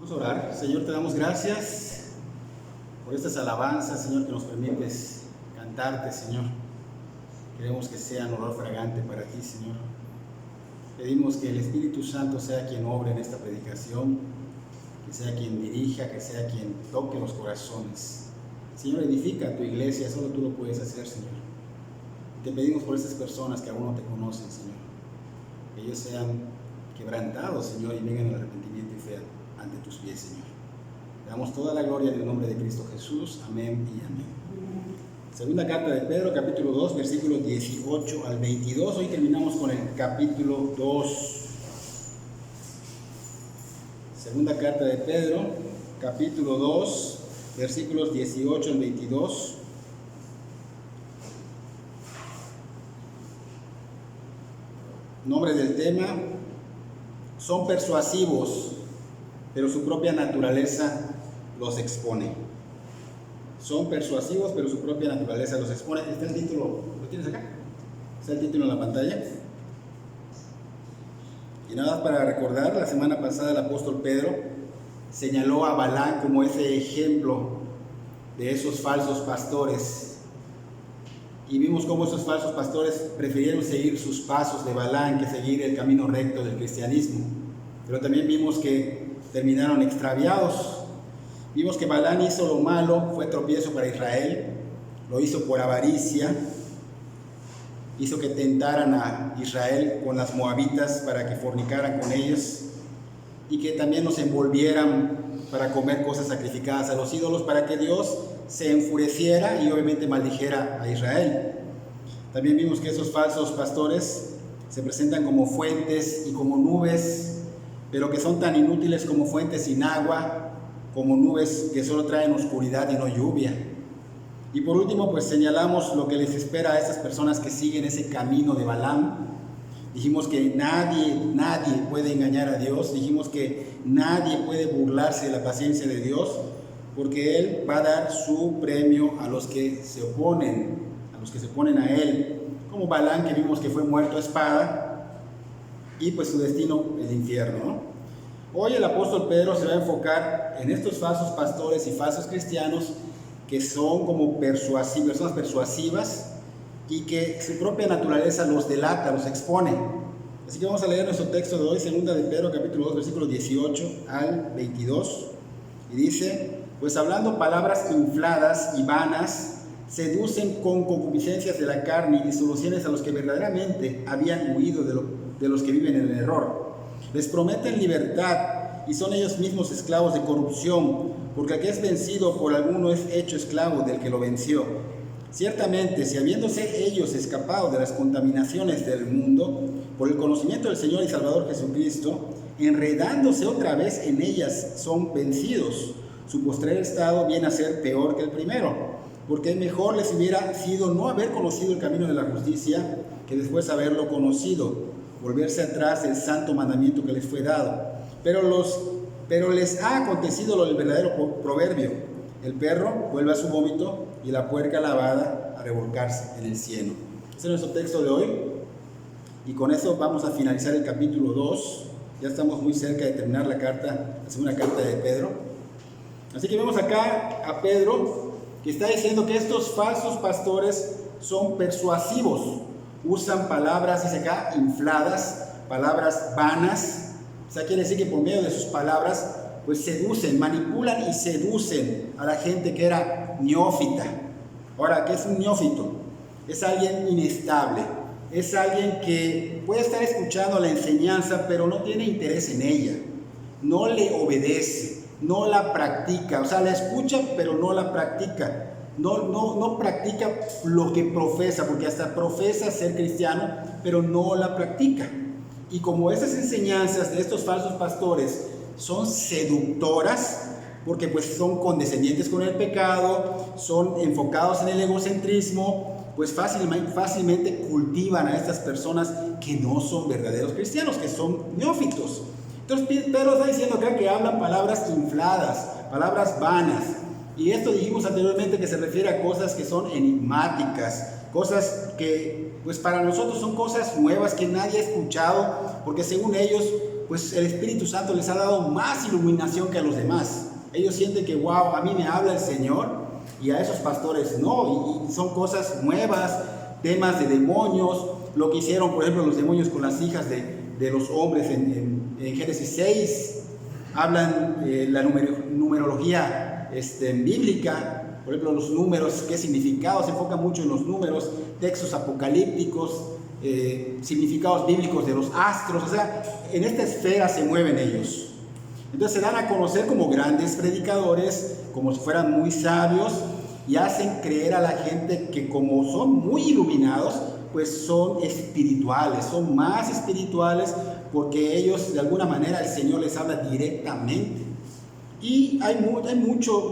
Vamos a orar. Señor, te damos gracias por estas alabanzas, Señor, que nos permites cantarte, Señor. Queremos que sea un olor fragante para ti, Señor. Pedimos que el Espíritu Santo sea quien obre en esta predicación, que sea quien dirija, que sea quien toque los corazones. Señor, edifica a tu iglesia, solo tú lo puedes hacer, Señor. Te pedimos por estas personas que aún no te conocen, Señor, que ellos sean quebrantados, Señor, y vengan al arrepentimiento y fe ante tus pies, Señor. Te damos toda la gloria en el nombre de Cristo Jesús. Amén y amén. Segunda carta de Pedro, capítulo 2, versículos 18 al 22. Hoy terminamos con el capítulo 2. Segunda carta de Pedro, capítulo 2, versículos 18 al 22. Nombre del tema: son persuasivos, pero su propia naturaleza los expone. Son persuasivos, pero su propia naturaleza los expone. ¿Está el título? ¿Lo tienes acá? ¿Está el título en la pantalla? Y nada más para recordar, la semana pasada el apóstol Pedro señaló a Balaam como ese ejemplo de esos falsos pastores. Y vimos cómo esos falsos pastores prefirieron seguir sus pasos de Balaam que seguir el camino recto del cristianismo. Pero también vimos que terminaron extraviados. Vimos que Balaam hizo lo malo, fue tropiezo para Israel, lo hizo por avaricia, hizo que tentaran a Israel con las moabitas para que fornicaran con ellos y que también nos envolvieran para comer cosas sacrificadas a los ídolos, para que Dios se enfureciera y obviamente maldijera a Israel. También vimos que esos falsos pastores se presentan como fuentes y como nubes, pero que son tan inútiles como fuentes sin agua, como nubes que solo traen oscuridad y no lluvia. Y por último, pues señalamos lo que les espera a estas personas que siguen ese camino de Balaam. Dijimos que nadie puede engañar a Dios. Dijimos que nadie puede burlarse de la paciencia de Dios, porque Él va a dar su premio a los que se oponen, a Él. Como Balaam, que vimos que fue muerto a espada, y pues su destino el infierno, ¿no? Hoy el apóstol Pedro se va a enfocar en estos falsos pastores y falsos cristianos que son como personas persuasivas y que su propia naturaleza los delata, los expone. Así que vamos a leer nuestro texto de hoy, segunda de Pedro, capítulo 2, versículos 18 al 22. Y dice: pues hablando palabras infladas y vanas, seducen con concupiscencias de la carne y disoluciones a los que verdaderamente habían huido de los que viven en el error. Les prometen libertad y son ellos mismos esclavos de corrupción, porque el que es vencido por alguno es hecho esclavo del que lo venció. Ciertamente, si habiéndose ellos escapado de las contaminaciones del mundo, por el conocimiento del Señor y Salvador Jesucristo, enredándose otra vez en ellas, son vencidos. Su postrer estado viene a ser peor que el primero, porque mejor les hubiera sido no haber conocido el camino de la justicia, que después haberlo conocido, volverse atrás del santo mandamiento que les fue dado. Pero les ha acontecido lo del verdadero proverbio: el perro vuelve a su vómito y la puerca lavada a revolcarse en el cieno. Ese es nuestro texto de hoy, y con eso vamos a finalizar el capítulo 2. Ya estamos muy cerca de terminar la segunda carta de Pedro. Así que vemos acá a Pedro que está diciendo que estos falsos pastores son persuasivos. Usan palabras, dice acá, infladas, palabras vanas. O sea, quiere decir que por medio de sus palabras, pues seducen, manipulan y seducen a la gente que era neófita. Ahora, ¿qué es un neófito? Es alguien inestable, es alguien que puede estar escuchando la enseñanza, pero no tiene interés en ella, no le obedece, no la practica. O sea, la escucha, pero no la practica. No practica lo que profesa, porque hasta profesa ser cristiano, pero no la practica. Y como estas enseñanzas de estos falsos pastores son seductoras, porque pues son condescendientes con el pecado, son enfocados en el egocentrismo, pues fácilmente cultivan a estas personas que no son verdaderos cristianos, que son neófitos. Entonces Pedro está diciendo acá que hablan palabras infladas, palabras vanas. Y esto dijimos anteriormente que se refiere a cosas que son enigmáticas, cosas que pues para nosotros son cosas nuevas que nadie ha escuchado, porque según ellos pues el Espíritu Santo les ha dado más iluminación que a los demás. Ellos sienten que, wow, a mí me habla el Señor, y a esos pastores no, y son cosas nuevas, temas de demonios, lo que hicieron, por ejemplo, los demonios con las hijas de los hombres en Génesis 6, hablan la numerología bíblica, por ejemplo, los números, qué significado, se enfoca mucho en los números, textos apocalípticos, significados bíblicos de los astros, o sea, en esta esfera se mueven ellos. Entonces se dan a conocer como grandes predicadores, como si fueran muy sabios, y hacen creer a la gente que como son muy iluminados, pues son espirituales, son más espirituales, porque ellos de alguna manera el Señor les habla directamente. Y hay mucho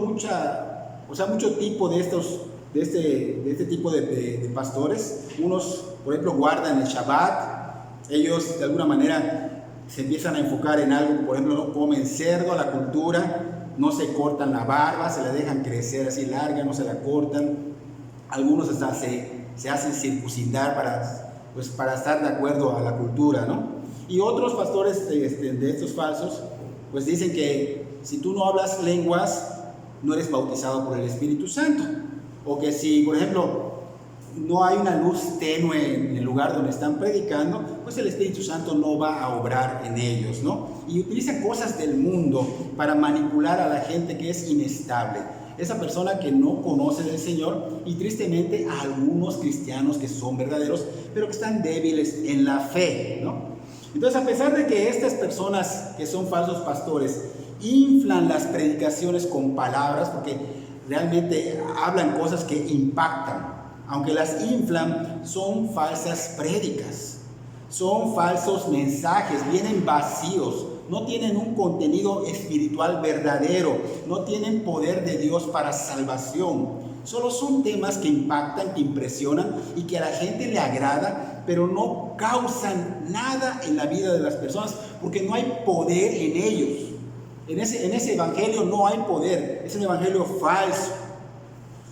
tipo de este tipo de pastores. Unos, por ejemplo, guardan el Shabbat. Ellos de alguna manera se empiezan a enfocar en algo, por ejemplo, no comen cerdo, a la cultura, no se cortan la barba, se la dejan crecer así larga, no se la cortan. Algunos hasta se hacen circuncidar para estar de acuerdo a la cultura, ¿no? Y otros pastores de estos falsos, pues dicen que si tú no hablas lenguas, no eres bautizado por el Espíritu Santo. O que si, por ejemplo, no hay una luz tenue en el lugar donde están predicando, pues el Espíritu Santo no va a obrar en ellos, ¿no? Y utilizan cosas del mundo para manipular a la gente que es inestable. Esa persona que no conoce del Señor, y tristemente a algunos cristianos que son verdaderos, pero que están débiles en la fe, ¿no? Entonces, a pesar de que estas personas que son falsos pastores inflan las predicaciones con palabras, porque realmente hablan cosas que impactan, aunque las inflan, son falsas prédicas, son falsos mensajes, vienen vacíos, no tienen un contenido espiritual verdadero, no tienen poder de Dios para salvación. Solo son temas que impactan, que impresionan y que a la gente le agrada, pero no causan nada en la vida de las personas porque no hay poder en ellos. En ese evangelio no hay poder, es un evangelio falso.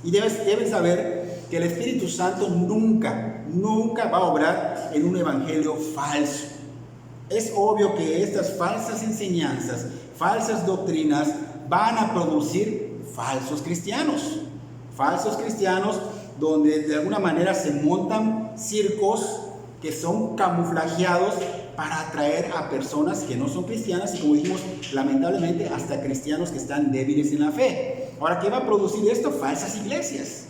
Y deben saber que el Espíritu Santo nunca va a obrar en un evangelio falso. Es obvio que estas falsas enseñanzas, falsas doctrinas, van a producir falsos cristianos donde de alguna manera se montan circos que son camuflajeados para atraer a personas que no son cristianas y, como dijimos, lamentablemente hasta cristianos que están débiles en la fe. Ahora, ¿qué va a producir esto? Falsas iglesias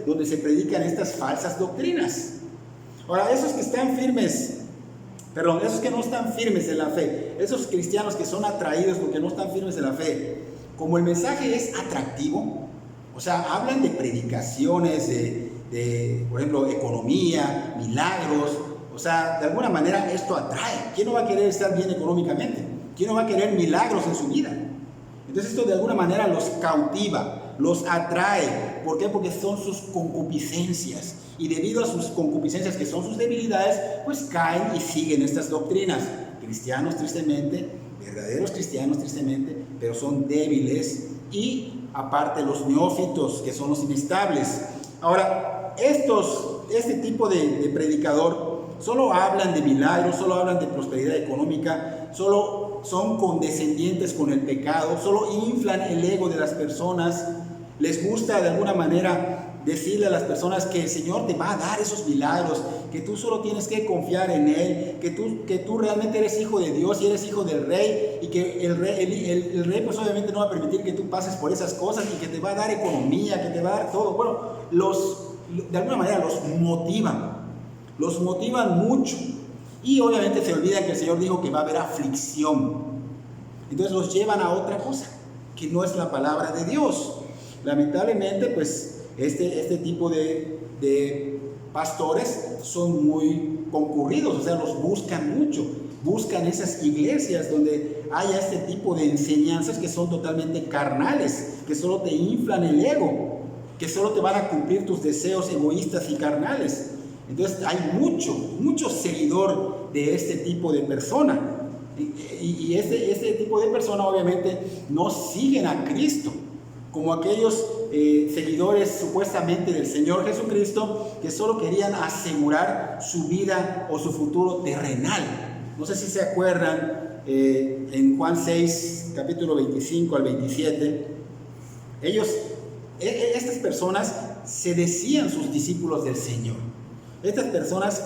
donde se predican estas falsas doctrinas. Ahora, esos que no están firmes en la fe, esos cristianos que son atraídos porque no están firmes en la fe, como el mensaje es atractivo, o sea, hablan de predicaciones, de por ejemplo, economía, milagros, o sea, de alguna manera esto atrae. ¿Quién no va a querer estar bien económicamente? ¿Quién no va a querer milagros en su vida? Entonces esto de alguna manera los cautiva, los atrae. ¿Por qué? Porque son sus concupiscencias. Y debido a sus concupiscencias, que son sus debilidades, pues caen y siguen estas doctrinas. Cristianos, tristemente, verdaderos cristianos, tristemente, pero son débiles. Y aparte los neófitos, que son los inestables. Ahora, este tipo de predicador solo hablan de milagros, solo hablan de prosperidad económica, solo son condescendientes con el pecado, solo inflan el ego de las personas. Les gusta de alguna manera decirle a las personas que el Señor te va a dar esos milagros, que tú solo tienes que confiar en Él, que tú realmente eres hijo de Dios y eres hijo del Rey, y que el Rey pues obviamente no va a permitir que tú pases por esas cosas, y que te va a dar economía, que te va a dar todo. Bueno, de alguna manera los motivan mucho, y obviamente se olvidan que el Señor dijo que va a haber aflicción. Entonces los llevan a otra cosa, que no es la palabra de Dios. Lamentablemente, pues este tipo de pastores son muy concurridos, o sea, los buscan mucho, buscan esas iglesias donde haya este tipo de enseñanzas que son totalmente carnales, que solo te inflan el ego, que solo te van a cumplir tus deseos egoístas y carnales. Entonces hay mucho seguidor de este tipo de persona, y este tipo de persona obviamente no siguen a Cristo, como aquellos seguidores supuestamente del Señor Jesucristo, que solo querían asegurar su vida o su futuro terrenal. No sé si se acuerdan, en Juan 6, capítulo 25 al 27, estas personas se decían sus discípulos del Señor. Estas personas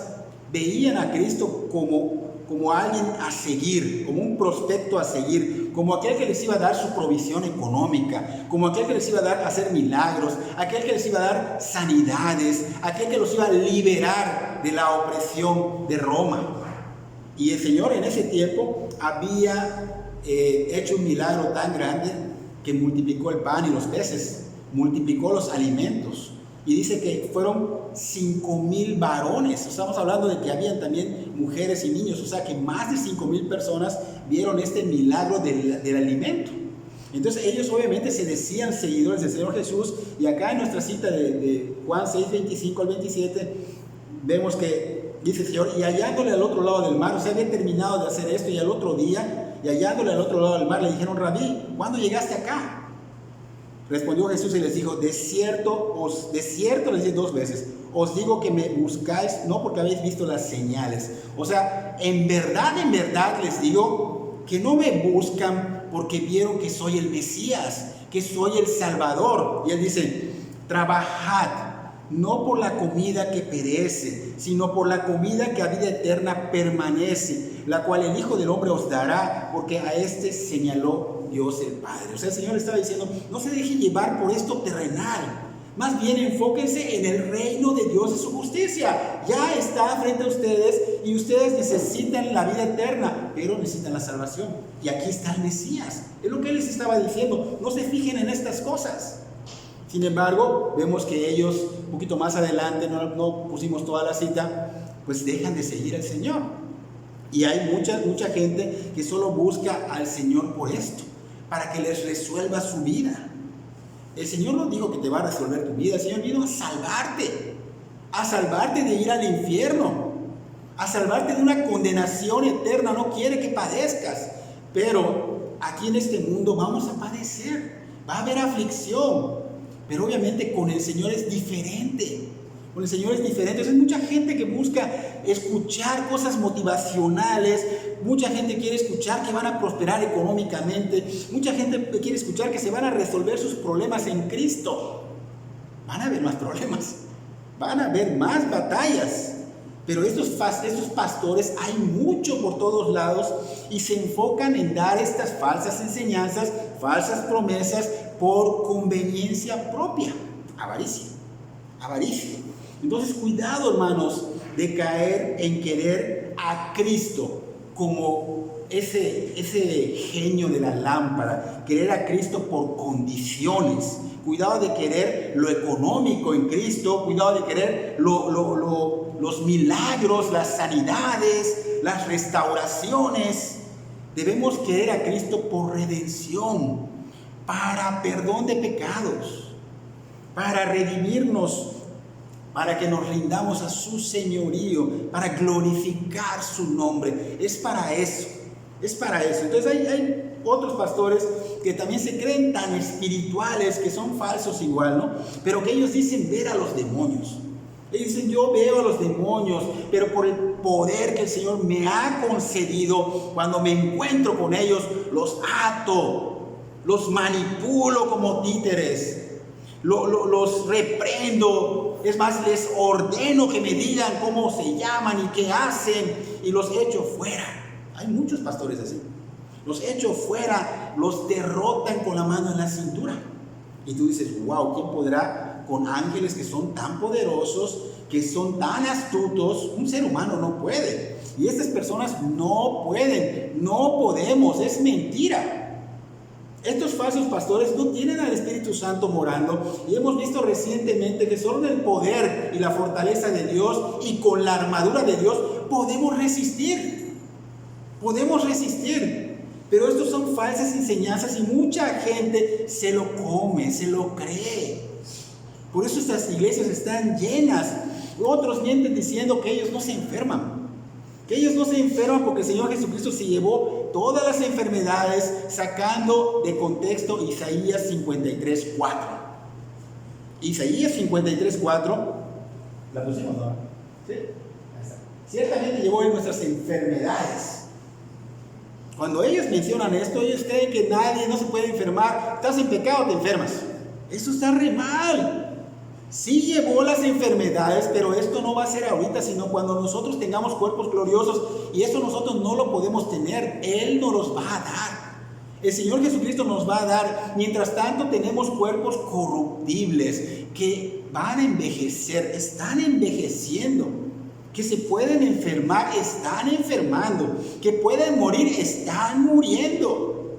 veían a Cristo como alguien a seguir, como un prospecto a seguir, como aquel que les iba a dar su provisión económica, como aquel que les iba a dar hacer milagros, aquel que les iba a dar sanidades, aquel que los iba a liberar de la opresión de Roma. Y el Señor en ese tiempo había hecho un milagro tan grande que multiplicó el pan y los peces, multiplicó los alimentos. Y dice que fueron 5,000 varones. Estamos hablando de que habían también mujeres y niños. O sea que más de 5,000 personas vieron este milagro del alimento. Entonces ellos obviamente se decían seguidores del Señor Jesús. Y acá en nuestra cita de Juan 6, 25 al 27, vemos que dice el Señor, y hallándole al otro lado del mar, o sea, había terminado de hacer esto, y al otro día, y hallándole al otro lado del mar, le dijeron: Rabí, ¿cuándo llegaste acá? Respondió Jesús y les dijo: de cierto, les dice 2 veces, os digo que me buscáis no porque habéis visto las señales. O sea, en verdad les digo que no me buscan porque vieron que soy el Mesías, que soy el Salvador. Y él dice: trabajad, no por la comida que perece, sino por la comida que a vida eterna permanece, la cual el Hijo del Hombre os dará, porque a este señaló Dios el Padre. O sea, el Señor estaba diciendo: no se dejen llevar por esto terrenal, más bien enfóquense en el reino de Dios y su justicia. Ya está frente a ustedes y ustedes necesitan la vida eterna, pero necesitan la salvación. Y aquí está el Mesías. Es lo que Él les estaba diciendo: no se fijen en estas cosas. Sin embargo, vemos que ellos, un poquito más adelante, no pusimos toda la cita, pues dejan de seguir al Señor. Y hay mucha gente que solo busca al Señor por esto, para que les resuelva su vida. El Señor no dijo que te va a resolver tu vida. El Señor vino a salvarte de ir al infierno, a salvarte de una condenación eterna. No quiere que padezcas, pero aquí en este mundo vamos a padecer, va a haber aflicción. Pero obviamente con el Señor es diferente. Con el Señor es diferente. Entonces, mucha gente que busca escuchar cosas motivacionales, mucha gente quiere escuchar que van a prosperar económicamente, mucha gente quiere escuchar que se van a resolver sus problemas en Cristo. Van a haber más problemas, van a haber más batallas. Pero estos pastores, hay mucho por todos lados y se enfocan en dar estas falsas enseñanzas, falsas promesas por conveniencia propia. Avaricia. Entonces, cuidado, hermanos, de caer en querer a Cristo como ese genio de la lámpara, querer a Cristo por condiciones. Cuidado de querer lo económico en Cristo, cuidado de querer los milagros, las sanidades, las restauraciones. Debemos querer a Cristo por redención, para perdón de pecados, para redimirnos, para que nos rindamos a su señorío, para glorificar su nombre. Es para eso. Entonces hay otros pastores que también se creen tan espirituales, que son falsos igual, ¿no? Pero que ellos dicen ver a los demonios. Ellos dicen: yo veo a los demonios, pero por el poder que el Señor me ha concedido, cuando me encuentro con ellos, los ato, los manipulo como títeres, los reprendo. Es más, les ordeno que me digan cómo se llaman y qué hacen, y los echo fuera. Hay muchos pastores así. Los echo fuera, los derrotan con la mano en la cintura. Y tú dices: wow, ¿quién podrá con ángeles que son tan poderosos, que son tan astutos? Un ser humano no puede. Y estas personas no pueden, no podemos, es mentira. Estos falsos pastores no tienen al Espíritu Santo morando, y hemos visto recientemente que solo en el poder y la fortaleza de Dios y con la armadura de Dios podemos resistir. Pero estos son falsas enseñanzas y mucha gente se lo come, se lo cree. Por eso estas iglesias están llenas. Otros mienten diciendo que ellos no se enferman. Porque el Señor Jesucristo se llevó todas las enfermedades, sacando de contexto Isaías 53:4. Isaías 53:4. ¿La pusimos, no? Sí. Ciertamente llevó nuestras enfermedades. Cuando ellos mencionan esto, ellos creen que nadie no se puede enfermar. Estás en pecado, te enfermas. Eso está re mal. Sí llevó las enfermedades, pero esto no va a ser ahorita, sino cuando nosotros tengamos cuerpos gloriosos, y eso nosotros no lo podemos tener, Él nos los va a dar. El Señor Jesucristo nos va a dar. Mientras tanto tenemos cuerpos corruptibles que van a envejecer, están envejeciendo, que se pueden enfermar, están enfermando, que pueden morir, están muriendo.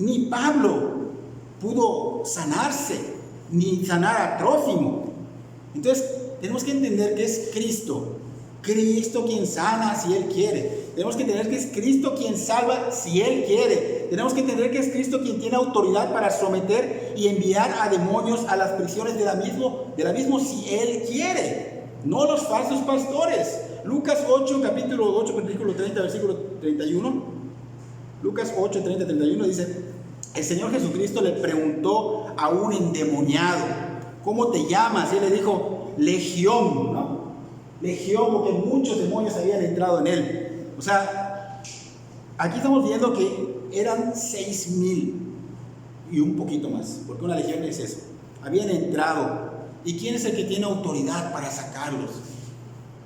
Ni Pablo pudo sanarse, ni sanar a Trófimo. Entonces tenemos que entender que es Cristo quien sana si Él quiere. Tenemos que entender que es Cristo quien salva si Él quiere. Tenemos que entender que es Cristo quien tiene autoridad para someter y enviar a demonios a las prisiones del abismo si Él quiere, no los falsos pastores. Lucas 8, capítulo 8, versículo 30, versículo 31. Lucas 8, 30, 31 dice: el Señor Jesucristo le preguntó a un endemoniado: ¿cómo te llamas? Y él le dijo: Legión, ¿no? Legión, porque muchos demonios habían entrado en él. O sea, aquí estamos viendo que eran 6,000 y un poquito más, porque una legión es eso. Habían entrado. ¿Y quién es el que tiene autoridad para sacarlos?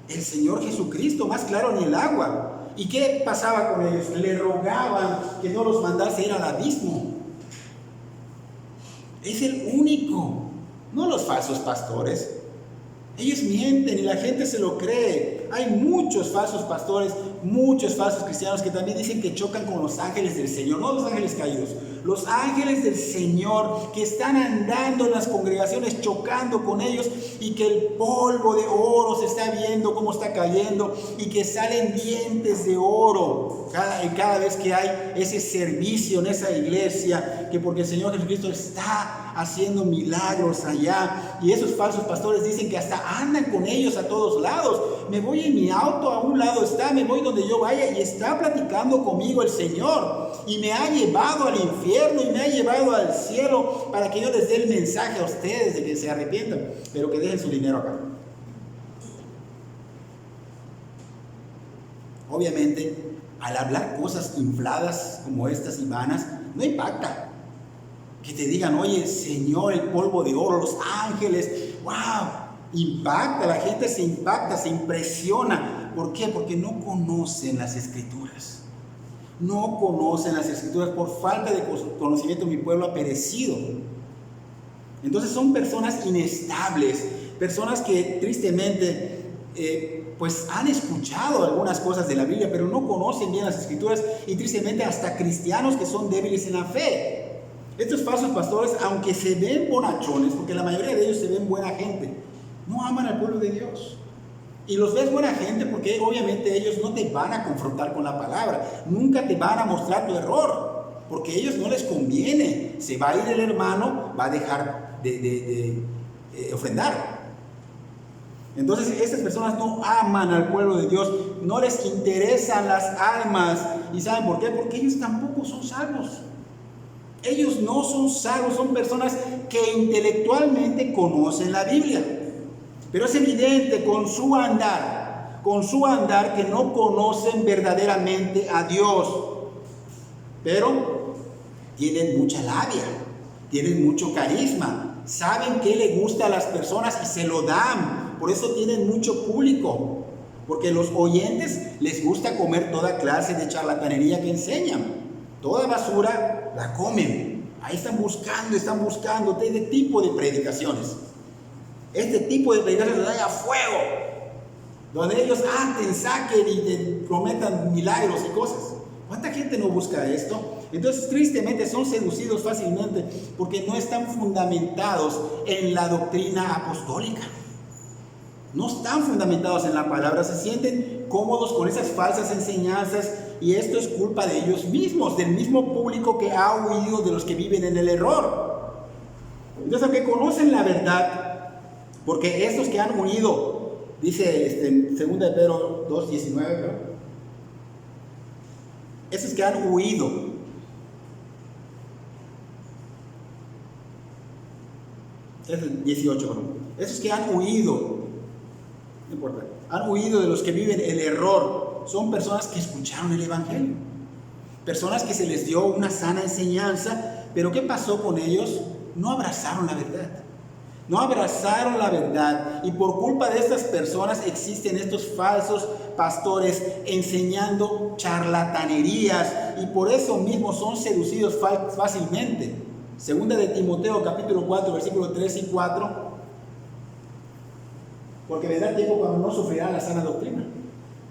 El Señor Jesucristo, más claro ni el agua. ¿Y qué pasaba con ellos? Le rogaban que no los mandase ir al abismo. Es el único, no los falsos pastores. Ellos mienten y la gente se lo cree. Hay muchos falsos pastores, muchos falsos cristianos que también dicen que chocan con los ángeles del Señor, no los ángeles caídos, los ángeles del Señor que están andando en las congregaciones chocando con ellos, y que el polvo de oro se está viendo cómo está cayendo, y que salen dientes de oro cada vez que hay ese servicio en esa iglesia, que porque el Señor Jesucristo está haciendo milagros allá. Y esos falsos pastores dicen que hasta andan con ellos a todos lados. Me voy en mi auto, a un lado está, me voy donde yo vaya y está platicando conmigo el Señor, y me ha llevado al infierno y me ha llevado al cielo para que yo les dé el mensaje a ustedes de que se arrepientan, pero que dejen su dinero acá. Obviamente, al hablar cosas infladas como estas y vanas, no impacta. Que te digan: oye, Señor, el polvo de oro, los ángeles, wow, impacta, la gente se impacta, se impresiona. ¿Por qué? Porque no conocen las Escrituras. No conocen las Escrituras. Por falta de conocimiento mi pueblo ha perecido. Entonces son personas inestables, personas que tristemente pues han escuchado algunas cosas de la Biblia, pero no conocen bien las Escrituras, y tristemente hasta cristianos que son débiles en la fe. Estos falsos pastores, aunque se ven bonachones, porque la mayoría de ellos se ven buena gente, no aman al pueblo de Dios. Y los ves buena gente porque obviamente ellos no te van a confrontar con la palabra, nunca te van a mostrar tu error, porque a ellos no les conviene. Se va a ir el hermano, va a dejar de ofrendar. Entonces estas personas no aman al pueblo de Dios, no les interesan las almas. ¿Y saben por qué? Porque ellos tampoco son salvos. Ellos no son salvos, son personas que intelectualmente conocen la Biblia, pero es evidente con su andar que no conocen verdaderamente a Dios. Pero tienen mucha labia, tienen mucho carisma, saben qué le gusta a las personas y se lo dan. Por eso tienen mucho público, porque los oyentes les gusta comer toda clase de charlatanería que enseñan. Toda basura la comen. Ahí están buscando este tipo de predicaciones. Este tipo de predicaciones les da a fuego, donde ellos aten, saquen y te prometan milagros y cosas. ¿Cuánta gente no busca esto? Entonces, tristemente, son seducidos fácilmente porque no están fundamentados en la doctrina apostólica. No están fundamentados en la palabra, se sienten cómodos con esas falsas enseñanzas, y esto es culpa de ellos mismos, del mismo público que ha huido de los que viven en el error. Entonces, aunque conocen la verdad, porque estos que han huido, dice 2 de Pedro 2:19, ¿no? Esos que han huido, es 18, ¿no? Esos que han huido, no importa, han huido de los que viven el error, son personas que escucharon el Evangelio, personas que se les dio una sana enseñanza, pero ¿qué pasó con ellos? No abrazaron la verdad. No abrazaron la verdad, y por culpa de estas personas existen estos falsos pastores enseñando charlatanerías, y por eso mismo son seducidos fácilmente. Segunda de Timoteo capítulo 4 versículos 3 y 4: porque vendrá tiempo cuando no sufrirán la sana doctrina,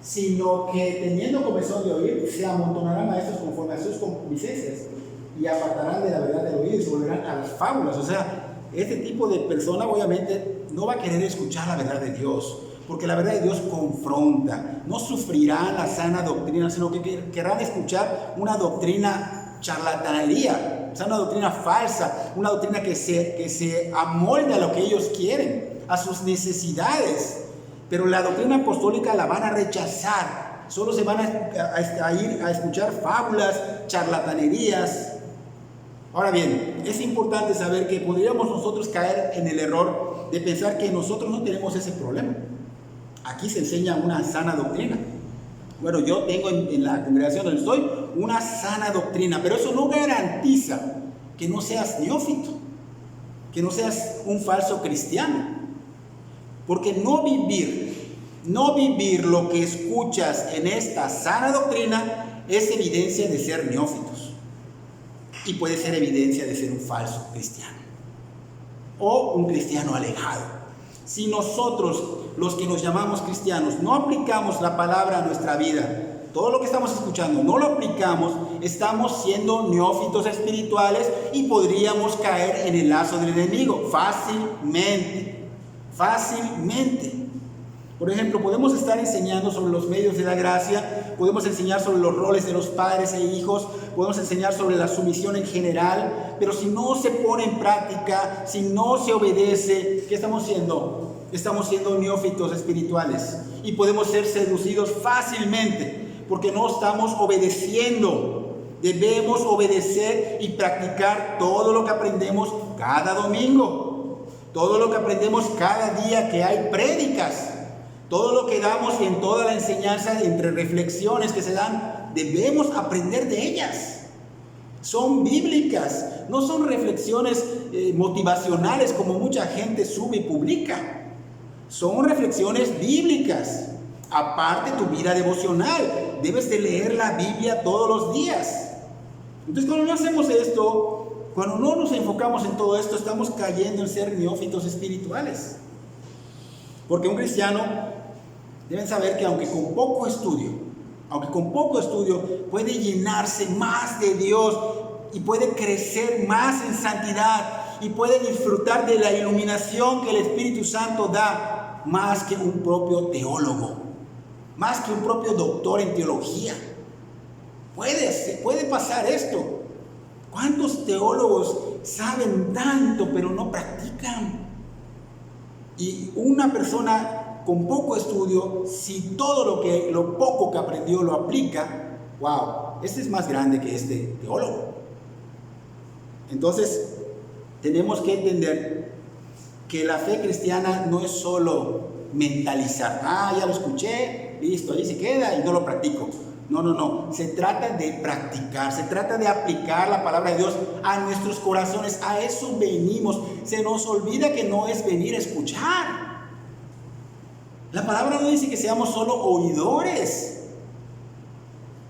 sino que teniendo comezón de oír, se amontonarán maestros conforme a sus concupiscencias, y apartarán de la verdad del oído y se volverán a las fábulas. O sea, este tipo de persona obviamente no va a querer escuchar la verdad de Dios, porque la verdad de Dios confronta. No sufrirán la sana doctrina, sino que querrán escuchar una doctrina charlatanería, o sea, una doctrina falsa, una doctrina que se amolde a lo que ellos quieren, a sus necesidades. Pero la doctrina apostólica la van a rechazar. Solo se van a ir a escuchar fábulas, charlatanerías. Ahora bien, es importante saber que podríamos nosotros caer en el error de pensar que nosotros no tenemos ese problema. Aquí se enseña una sana doctrina. Bueno, yo tengo en la congregación donde estoy una sana doctrina, pero eso no garantiza que no seas neófito, que no seas un falso cristiano. Porque no vivir lo que escuchas en esta sana doctrina es evidencia de ser neófitos. Y puede ser evidencia de ser un falso cristiano o un cristiano alejado. Si nosotros, los que nos llamamos cristianos, no aplicamos la palabra a nuestra vida, todo lo que estamos escuchando no lo aplicamos, estamos siendo neófitos espirituales y podríamos caer en el lazo del enemigo fácilmente. Por ejemplo, podemos estar enseñando sobre los medios de la gracia, podemos enseñar sobre los roles de los padres e hijos, podemos enseñar sobre la sumisión en general, pero si no se pone en práctica, si no se obedece, ¿qué estamos siendo? Estamos siendo neófitos espirituales y podemos ser seducidos fácilmente porque no estamos obedeciendo. Debemos obedecer y practicar todo lo que aprendemos cada domingo, todo lo que aprendemos cada día que hay prédicas. Todo lo que damos en toda la enseñanza, entre reflexiones que se dan, debemos aprender de ellas. Son bíblicas, no son reflexiones motivacionales como mucha gente sube y publica. Son reflexiones bíblicas. Aparte, tu vida devocional, debes de leer la Biblia todos los días. Entonces, cuando no hacemos esto, cuando no nos enfocamos en todo esto, estamos cayendo en ser neófitos espirituales. Porque un cristiano, deben saber que aunque con poco estudio, puede llenarse más de Dios y puede crecer más en santidad y puede disfrutar de la iluminación que el Espíritu Santo da, más que un propio teólogo, más que un propio doctor en teología. Puede pasar esto. ¿Cuántos teólogos saben tanto pero no practican? Y una persona con poco estudio, si todo lo poco que aprendió lo aplica, wow, este es más grande que este teólogo. Entonces, tenemos que entender que la fe cristiana no es solo mentalizar. Ya lo escuché, listo, ahí se queda y no lo practico. No. Se trata de practicar, se trata de aplicar la palabra de Dios a nuestros corazones. A eso venimos. Se nos olvida que no es venir a escuchar. La palabra no dice que seamos solo oidores.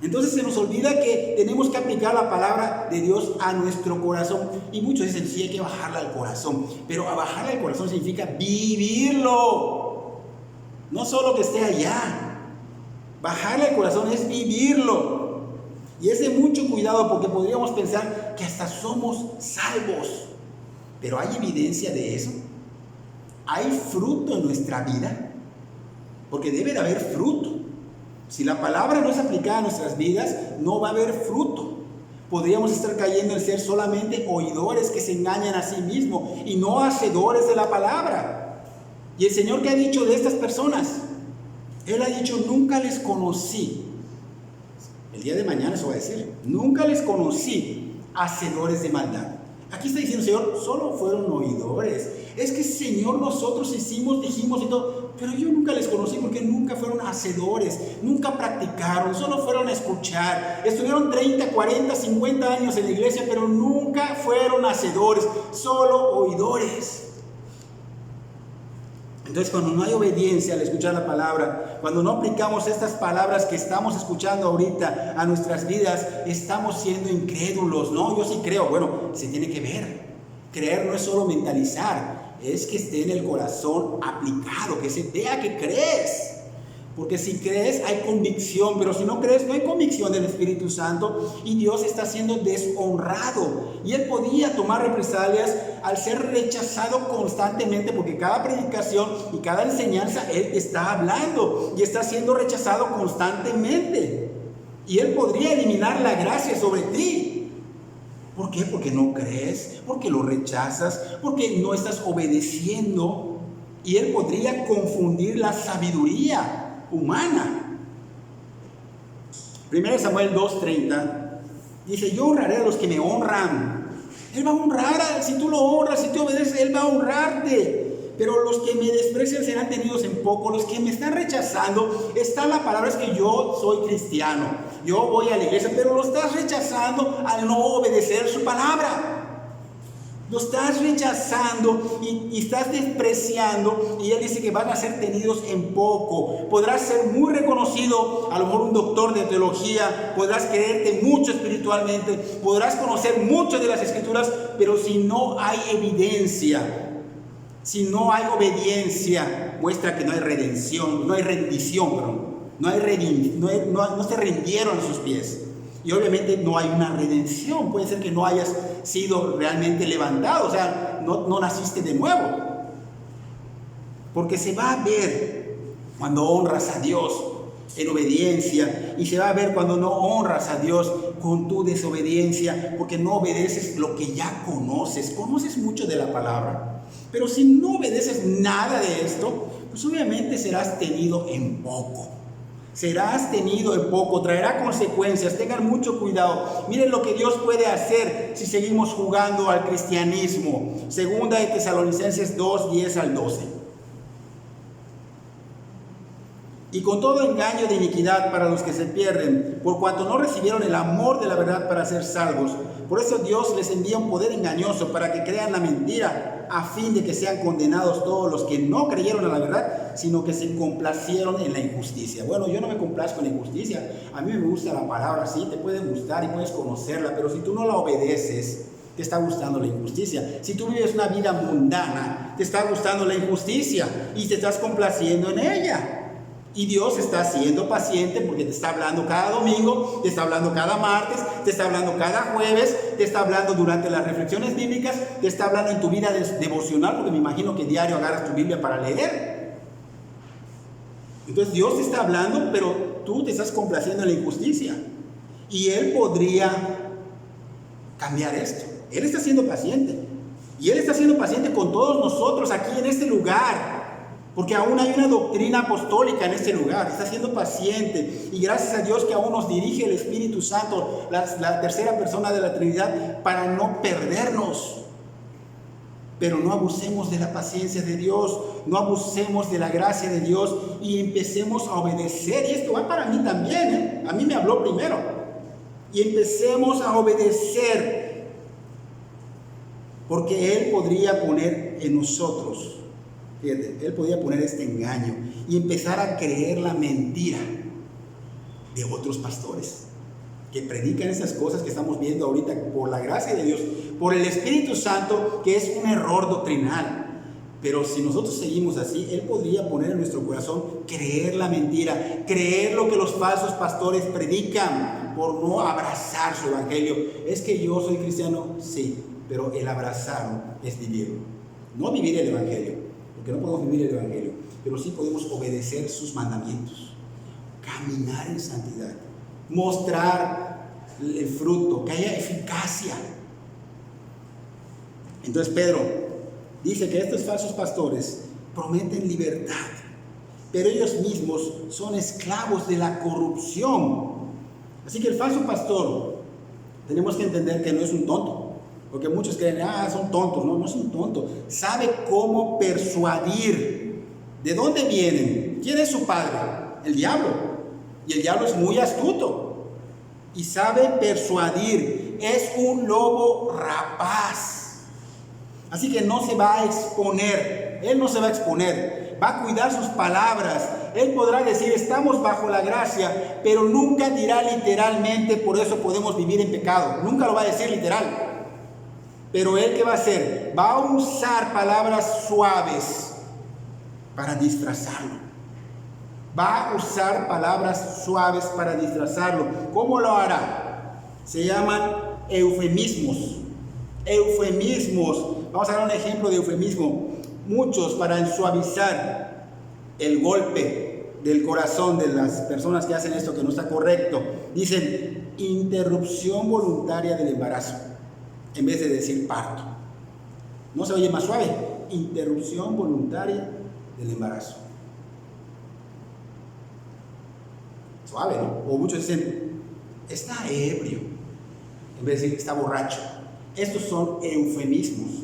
Entonces se nos olvida que tenemos que aplicar la palabra de Dios a nuestro corazón. Y muchos dicen, sí, hay que bajarla al corazón. Pero a bajarla al corazón significa vivirlo. No solo que esté allá. Bajarle al corazón es vivirlo. Y es de mucho cuidado porque podríamos pensar que hasta somos salvos. Pero ¿hay evidencia de eso? ¿Hay fruto en nuestra vida? Porque debe de haber fruto. Si la palabra no es aplicada a nuestras vidas, no va a haber fruto. Podríamos estar cayendo en ser solamente oidores que se engañan a sí mismos y no hacedores de la palabra. Y el Señor, ¿qué ha dicho de estas personas? Él ha dicho, nunca les conocí. El día de mañana eso va a decir, nunca les conocí hacedores de maldad. Aquí está diciendo, Señor, solo fueron oidores. Es que, Señor, nosotros hicimos, dijimos y todo, pero yo nunca les conocí porque nunca fueron hacedores, nunca practicaron, solo fueron a escuchar. Estuvieron 30, 40, 50 años en la iglesia, pero nunca fueron hacedores, solo oidores. Entonces, cuando no hay obediencia al escuchar la palabra, cuando no aplicamos estas palabras que estamos escuchando ahorita a nuestras vidas, estamos siendo incrédulos, ¿no? Yo sí creo, bueno, se tiene que ver. Creer no es solo mentalizar, es que esté en el corazón aplicado, que se vea que crees. Porque si crees hay convicción, pero si no crees no hay convicción del Espíritu Santo y Dios está siendo deshonrado. Y Él podía tomar represalias al ser rechazado constantemente, porque cada predicación y cada enseñanza Él está hablando y está siendo rechazado constantemente. Y Él podría eliminar la gracia sobre ti. ¿Por qué? Porque no crees, porque lo rechazas, porque no estás obedeciendo. Y Él podría confundir la sabiduría humana. 1 Samuel 2:30 dice: yo honraré a los que me honran. Él va a honrar, si tú lo honras, si te obedeces, Él va a honrarte. Pero los que me desprecian serán tenidos en poco. Los que me están rechazando, está la palabra, es que yo soy cristiano, yo voy a la iglesia, pero lo estás rechazando al no obedecer su palabra. Lo estás rechazando y estás despreciando, y Él dice que van a ser tenidos en poco. Podrás ser muy reconocido, a lo mejor un doctor de teología, podrás creerte mucho espiritualmente, podrás conocer mucho de las escrituras, pero si no hay evidencia, si no hay obediencia, muestra que no hay redención, no hay rendición, no se rindieron a sus pies. Y obviamente no hay una redención. Puede ser que no hayas sido realmente levantado, o sea, no naciste de nuevo. Porque se va a ver cuando honras a Dios en obediencia, y se va a ver cuando no honras a Dios con tu desobediencia, porque no obedeces lo que ya conoces. Conoces mucho de la palabra, pero si no obedeces nada de esto, pues obviamente serás tenido en poco. Serás tenido en poco, traerá consecuencias. Tengan mucho cuidado. Miren lo que Dios puede hacer si seguimos jugando al cristianismo. Segunda de Tesalonicenses 2, 10 al 12. Y con todo engaño de iniquidad para los que se pierden, por cuanto no recibieron el amor de la verdad para ser salvos. Por eso Dios les envía un poder engañoso para que crean la mentira, a fin de que sean condenados todos los que no creyeron a la verdad, sino que se complacieron en la injusticia. Bueno, yo no me complazco en la injusticia. A mí me gusta la palabra, sí, te puede gustar y puedes conocerla, pero si tú no la obedeces, te está gustando la injusticia. Si tú vives una vida mundana, te está gustando la injusticia y te estás complaciendo en ella. Y Dios está siendo paciente porque te está hablando cada domingo, te está hablando cada martes, te está hablando cada jueves, te está hablando durante las reflexiones bíblicas, te está hablando en tu vida devocional, porque me imagino que diario agarras tu Biblia para leer. Entonces Dios te está hablando, pero tú te estás complaciendo en la injusticia. Y Él podría cambiar esto. Él está siendo paciente. Y Él está siendo paciente con todos nosotros aquí en este lugar. Porque aún hay una doctrina apostólica en este lugar. Está siendo paciente. Y gracias a Dios que aún nos dirige el Espíritu Santo, la tercera persona de la Trinidad, para no perdernos. Pero no abusemos de la paciencia de Dios. No abusemos de la gracia de Dios. Y empecemos a obedecer. Y esto va para mí también, A mí me habló primero. Y empecemos a obedecer. Porque Él podría poner en nosotros, fíjate, Él podía poner este engaño y empezar a creer la mentira de otros pastores que predican esas cosas que estamos viendo ahorita por la gracia de Dios, por el Espíritu Santo, que es un error doctrinal. Pero si nosotros seguimos así, Él podría poner en nuestro corazón creer la mentira, creer lo que los falsos pastores predican, por no abrazar su evangelio. Es que yo soy cristiano, sí, pero el abrazarlo es vivirlo, no vivir el evangelio. Que no podemos vivir el evangelio, pero sí podemos obedecer sus mandamientos, caminar en santidad, mostrar el fruto, que haya eficacia. Entonces Pedro dice que estos falsos pastores prometen libertad, pero ellos mismos son esclavos de la corrupción. Así que el falso pastor, tenemos que entender que no es un tonto, Porque muchos creen, son tontos. No, no son tontos. Sabe cómo persuadir. ¿De dónde vienen? ¿Quién es su padre? El diablo. Y el diablo es muy astuto. Y sabe persuadir. Es un lobo rapaz. Así que no se va a exponer. Él no se va a exponer. Va a cuidar sus palabras. Él podrá decir, estamos bajo la gracia, pero nunca dirá literalmente, por eso podemos vivir en pecado. Nunca lo va a decir literal. Pero él, ¿qué va a hacer? Va a usar palabras suaves para disfrazarlo. Va a usar palabras suaves para disfrazarlo. ¿Cómo lo hará? Se llaman eufemismos. Eufemismos. Vamos a dar un ejemplo de eufemismo. Muchos para suavizar el golpe del corazón de las personas que hacen esto que no está correcto. Dicen interrupción voluntaria del embarazo, en vez de decir parto. ¿No se oye más suave? Interrupción voluntaria del embarazo. Suave, ¿no? O muchos dicen, está ebrio, en vez de decir está borracho. Estos son eufemismos,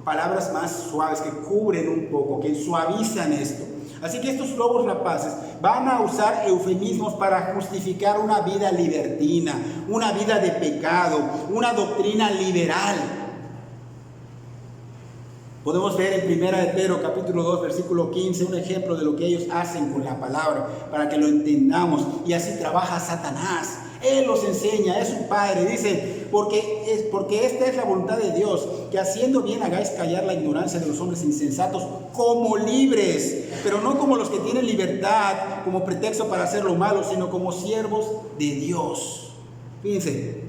palabras más suaves que cubren un poco, que suavizan esto. Así que estos lobos rapaces van a usar eufemismos para justificar una vida libertina, una vida de pecado, una doctrina liberal. Podemos ver en 1 de Pedro capítulo 2 versículo 15 un ejemplo de lo que ellos hacen con la palabra para que lo entendamos. Y así trabaja Satanás. Él los enseña, es su padre. Dice, porque esta es la voluntad de Dios, que haciendo bien hagáis callar la ignorancia de los hombres insensatos como libres, pero no como los que tienen libertad como pretexto para hacer lo malo, sino como siervos de Dios. Fíjense,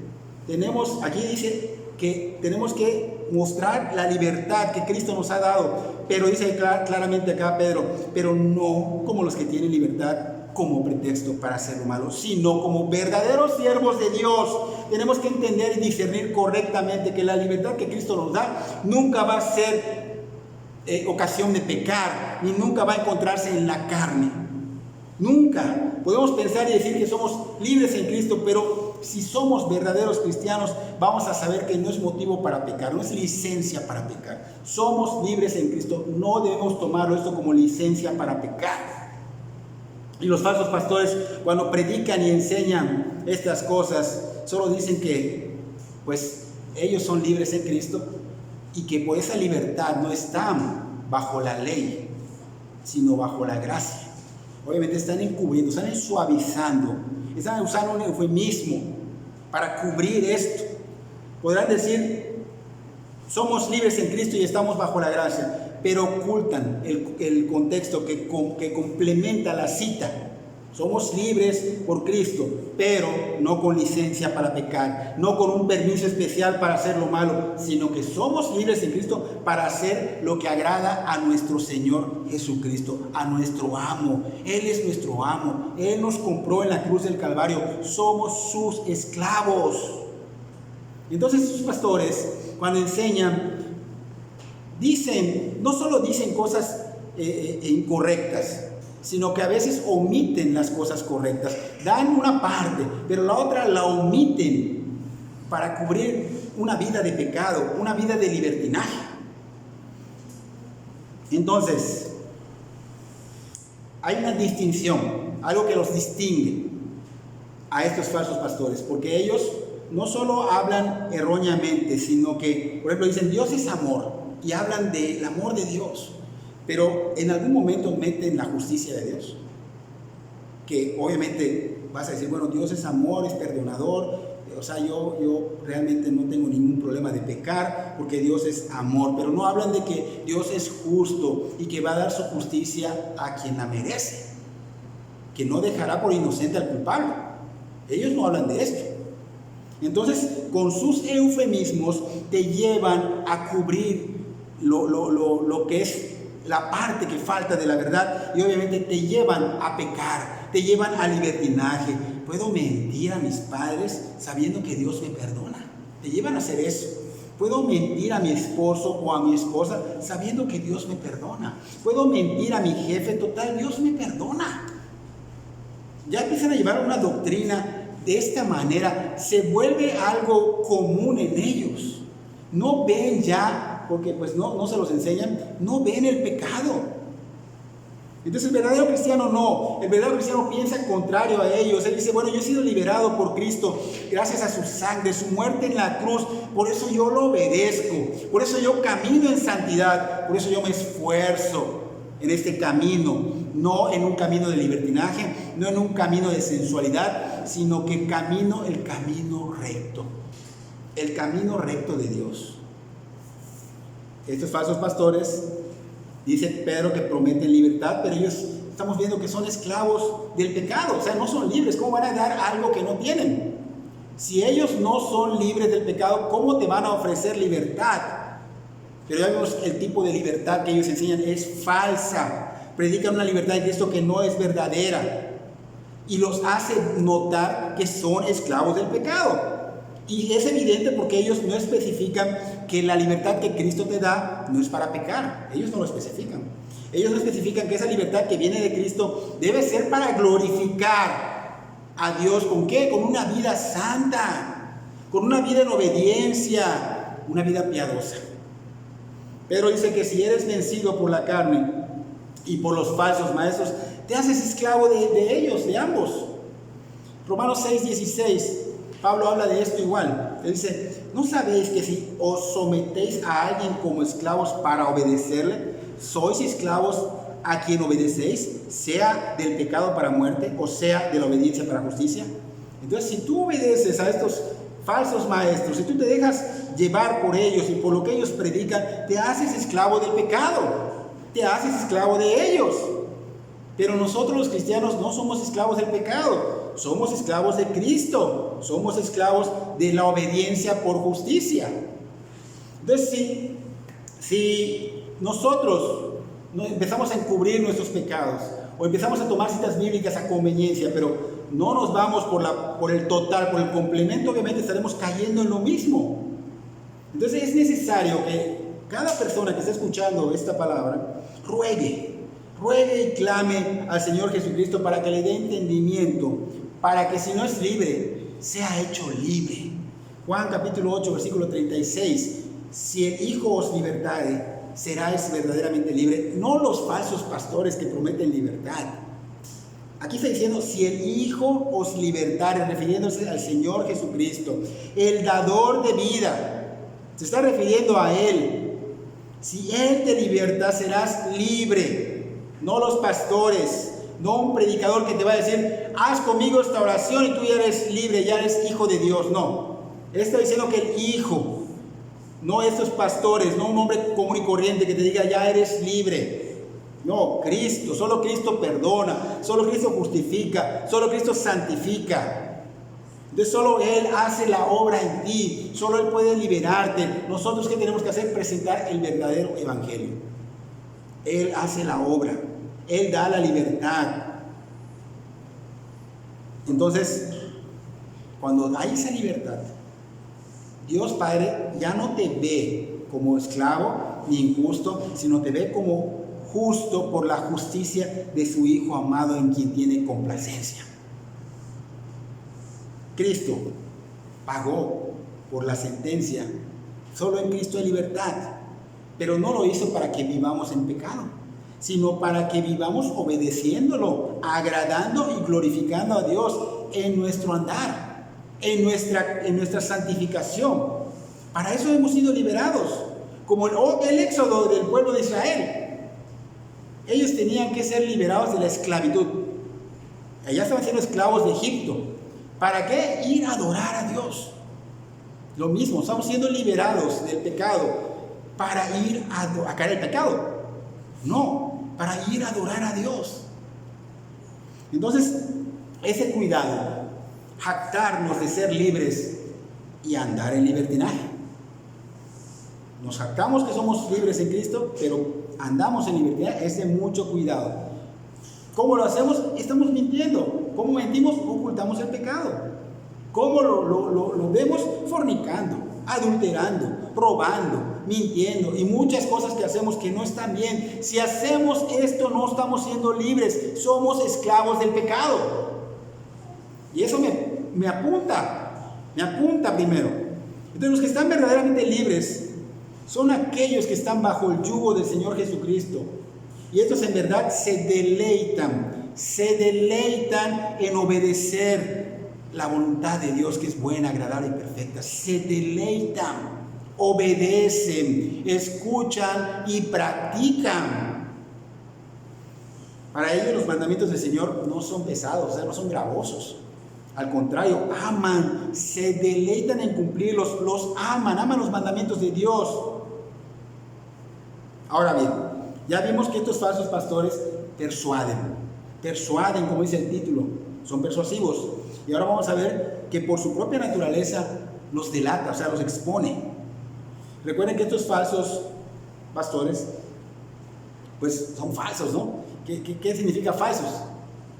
aquí dice que tenemos que mostrar la libertad que Cristo nos ha dado, pero dice claramente acá Pedro, pero no como los que tienen libertad como pretexto para hacer lo malo, sino como verdaderos siervos de Dios. Tenemos que entender y discernir correctamente que la libertad que Cristo nos da nunca va a ser ocasión de pecar, ni nunca va a encontrarse en la carne. Nunca. Podemos pensar y decir que somos libres en Cristo, pero si somos verdaderos cristianos, vamos a saber que no es motivo para pecar, no es licencia para pecar. Somos libres en Cristo, no debemos tomarlo esto como licencia para pecar. Y los falsos pastores, cuando predican y enseñan estas cosas, solo dicen que pues ellos son libres en Cristo y que por esa libertad no están bajo la ley, sino bajo la gracia. Obviamente están encubriendo, están suavizando, están usando un eufemismo para cubrir esto. Podrán decir, somos libres en Cristo y estamos bajo la gracia, pero ocultan el contexto que complementa la cita. Somos libres por Cristo, pero no con licencia para pecar, no con un permiso especial para hacer lo malo, sino que somos libres en Cristo para hacer lo que agrada a nuestro Señor Jesucristo, a nuestro amo. Él es nuestro amo, Él nos compró en la cruz del Calvario, somos sus esclavos. Entonces sus pastores, cuando enseñan, no solo dicen cosas incorrectas, sino que a veces omiten las cosas correctas. Dan una parte, pero la otra la omiten para cubrir una vida de pecado, una vida de libertinaje. Entonces, hay una distinción, algo que los distingue a estos falsos pastores, porque ellos no solo hablan erróneamente, sino que, por ejemplo, dicen Dios es amor y hablan del amor de Dios, pero en algún momento meten la justicia de Dios, que obviamente vas a decir, bueno, Dios es amor, es perdonador, o sea, yo realmente no tengo ningún problema de pecar porque Dios es amor, pero no hablan de que Dios es justo y que va a dar su justicia a quien la merece, que no dejará por inocente al culpable. Ellos no hablan de esto. Entonces, con sus eufemismos te llevan a cubrir lo que es la parte que falta de la verdad, y obviamente te llevan a pecar, te llevan a libertinaje. ¿Puedo mentir a mis padres sabiendo que Dios me perdona? Te llevan a hacer eso. ¿Puedo mentir a mi esposo o a mi esposa sabiendo que Dios me perdona? ¿Puedo mentir a mi jefe? Total, Dios me perdona. Ya empiezan a llevar una doctrina de esta manera, se vuelve algo común en ellos. No ven ya, porque pues no se los enseñan, no ven el pecado. Entonces el verdadero cristiano no, el verdadero cristiano piensa contrario a ellos. Él dice, bueno, yo he sido liberado por Cristo gracias a su sangre, su muerte en la cruz, por eso yo lo obedezco, por eso yo camino en santidad, por eso yo me esfuerzo en este camino, no en un camino de libertinaje, no en un camino de sensualidad, sino que camino el camino recto de Dios. Estos falsos pastores, dice Pedro, que prometen libertad, pero ellos estamos viendo que son esclavos del pecado, o sea, no son libres. ¿Cómo van a dar algo que no tienen? Si ellos no son libres del pecado, ¿cómo te van a ofrecer libertad? Pero ya vemos el tipo de libertad que ellos enseñan es falsa. Predican una libertad de Cristo que no es verdadera y los hace notar que son esclavos del pecado. Y es evidente porque ellos no especifican que la libertad que Cristo te da no es para pecar. Ellos no lo especifican. Ellos no especifican que esa libertad que viene de Cristo debe ser para glorificar a Dios. ¿Con qué? Con una vida santa, con una vida en obediencia, una vida piadosa. Pedro dice que si eres vencido por la carne y por los falsos maestros, te haces esclavo de ellos, de ambos. Romanos 6:16. Pablo habla de esto igual. Él dice, ¿no sabéis que si os sometéis a alguien como esclavos para obedecerle, sois esclavos a quien obedecéis, sea del pecado para muerte o sea de la obediencia para justicia? Entonces, si tú obedeces a estos falsos maestros, si tú te dejas llevar por ellos y por lo que ellos predican, te haces esclavo del pecado, te haces esclavo de ellos. Pero nosotros los cristianos no somos esclavos del pecado, somos esclavos de Cristo, somos esclavos de la obediencia por justicia. Entonces, si nosotros empezamos a encubrir nuestros pecados o empezamos a tomar citas bíblicas a conveniencia, pero no nos vamos por el total, por el complemento, obviamente estaremos cayendo en lo mismo. Entonces es necesario que cada persona que esté escuchando esta palabra ruegue y clame al Señor Jesucristo para que le dé entendimiento, para que si no es libre, sea hecho libre. Juan capítulo 8, versículo 36, si el Hijo os libertare, seráis verdaderamente libre. No los falsos pastores que prometen libertad. Aquí está diciendo, si el Hijo os libertare, refiriéndose al Señor Jesucristo, el dador de vida. Se está refiriendo a Él. Si Él te liberta, serás libre. No los pastores, no un predicador que te va a decir, haz conmigo esta oración y tú ya eres libre, ya eres hijo de Dios. No, Él está diciendo que el Hijo, no estos pastores, no un hombre común y corriente que te diga, ya eres libre. No, Cristo, solo Cristo perdona, solo Cristo justifica, solo Cristo santifica. Entonces solo Él hace la obra en ti, solo Él puede liberarte. Nosotros, ¿qué tenemos que hacer? Presentar el verdadero evangelio. Él hace la obra, Él da la libertad. Entonces, cuando hay esa libertad, Dios Padre ya no te ve como esclavo ni injusto, sino te ve como justo por la justicia de su Hijo amado en quien tiene complacencia. Cristo pagó por la sentencia. Solo en Cristo hay libertad. Pero no lo hizo para que vivamos en pecado, sino para que vivamos obedeciéndolo, agradando y glorificando a Dios en nuestro andar, en nuestra santificación. Para eso hemos sido liberados, como el éxodo del pueblo de Israel. Ellos tenían que ser liberados de la esclavitud. Allá estaban siendo esclavos de Egipto. ¿Para qué? Ir a adorar a Dios. Lo mismo, estamos siendo liberados del pecado para ir a caer el pecado. No, para ir a adorar a Dios. Entonces, ese cuidado, jactarnos de ser libres y andar en libertinaje. Nos jactamos que somos libres en Cristo, pero andamos en libertinaje, es de mucho cuidado. ¿Cómo lo hacemos? Estamos mintiendo. ¿Cómo mentimos? Ocultamos el pecado. ¿Cómo lo vemos? Fornicando, adulterando, robando, mintiendo y muchas cosas que hacemos que no están bien. Si hacemos esto, no estamos siendo libres, somos esclavos del pecado. Y eso me apunta primero. Entonces los que están verdaderamente libres son aquellos que están bajo el yugo del Señor Jesucristo. Y estos en verdad se deleitan en obedecer la voluntad de Dios, que es buena, agradable y perfecta. Se deleitan, obedecen, escuchan y practican. Para ellos los mandamientos del Señor no son pesados, o sea, no son gravosos. Al contrario, aman, se deleitan en cumplirlos, los aman los mandamientos de Dios. Ahora bien, ya vimos que estos falsos pastores persuaden, como dice el título, son persuasivos. Y ahora vamos a ver que por su propia naturaleza los delata, o sea, los expone. Recuerden que estos falsos pastores, pues son falsos, ¿no? ¿Qué significa falsos?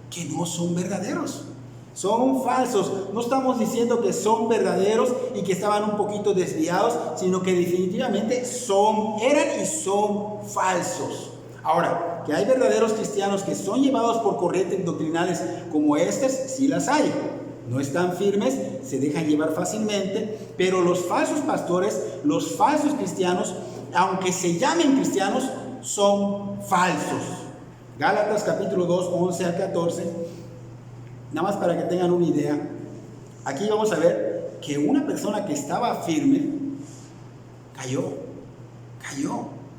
Que no son verdaderos. Son falsos. No estamos diciendo que son verdaderos y que estaban un poquito desviados, sino que definitivamente eran y son falsos. Ahora, que hay verdaderos cristianos que son llevados por corrientes doctrinales como estas, sí las hay. No están firmes, se dejan llevar fácilmente, pero los falsos pastores, los falsos cristianos, aunque se llamen cristianos, son falsos. Gálatas capítulo 2, 11 al 14, nada más para que tengan una idea. Aquí vamos a ver que una persona que estaba firme, cayó,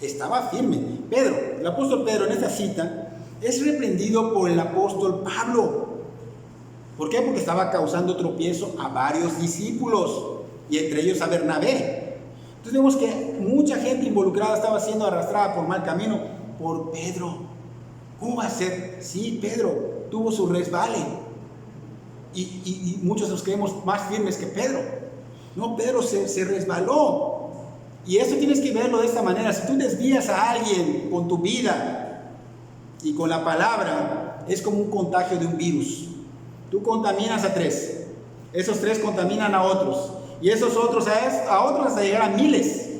estaba firme. Pedro, el apóstol Pedro en esta cita, es reprendido por el apóstol Pablo. ¿Por qué? Porque estaba causando tropiezo a varios discípulos, y entre ellos a Bernabé. Entonces vemos que mucha gente involucrada estaba siendo arrastrada por mal camino por Pedro. ¿Cómo va a ser? Sí, Pedro tuvo su resbale. Y muchos nos creemos más firmes que Pedro. No, Pedro se resbaló. Y eso tienes que verlo de esta manera. Si tú desvías a alguien con tu vida y con la palabra, es como un contagio de un virus. Tú contaminas a 3. Esos 3 contaminan a otros. Y esos otros a otros hasta llegar a miles.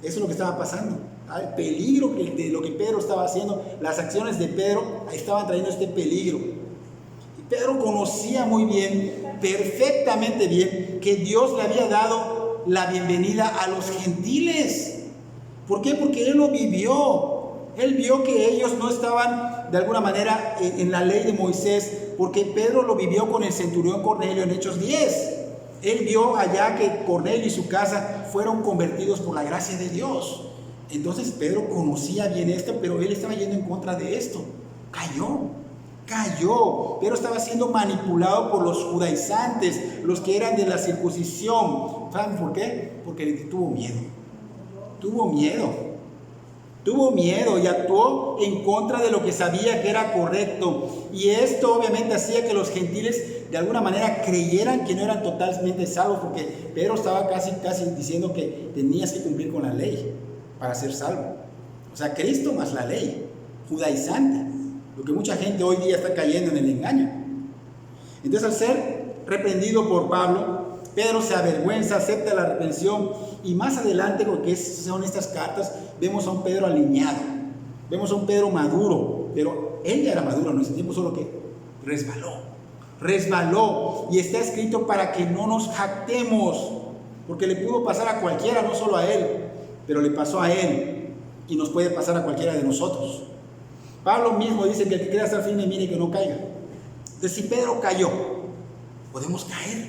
Eso es lo que estaba pasando. El peligro de lo que Pedro estaba haciendo, las acciones de Pedro estaban trayendo este peligro. Y Pedro conocía muy bien, perfectamente bien, que Dios le había dado la bienvenida a los gentiles. ¿Por qué? Porque él lo vivió. Él vio que ellos no estaban de alguna manera en la ley de Moisés, porque Pedro lo vivió con el centurión Cornelio en Hechos 10. Él vio allá que Cornelio y su casa fueron convertidos por la gracia de Dios. Entonces Pedro conocía bien esto, pero él estaba yendo en contra de esto. Cayó. Pedro estaba siendo manipulado por los judaizantes, los que eran de la circuncisión. ¿Saben por qué? Porque tuvo miedo y actuó en contra de lo que sabía que era correcto. Y esto obviamente hacía que los gentiles de alguna manera creyeran que no eran totalmente salvos, porque Pedro estaba casi diciendo que tenías que cumplir con la ley para ser salvo. O sea, Cristo más la ley judaizante, lo que mucha gente hoy día está cayendo en el engaño. Entonces, al ser reprendido por Pablo, Pedro se avergüenza, acepta la reprensión, y más adelante, lo que son estas cartas, vemos a un Pedro alineado, vemos a un Pedro maduro, pero él ya era maduro en ese tiempo, solo que resbaló, y está escrito para que no nos jactemos, porque le pudo pasar a cualquiera, no solo a él, pero le pasó a él, y nos puede pasar a cualquiera de nosotros. Pablo mismo dice que el que quiera estar firme, mire que no caiga. Entonces, si Pedro cayó, podemos caer.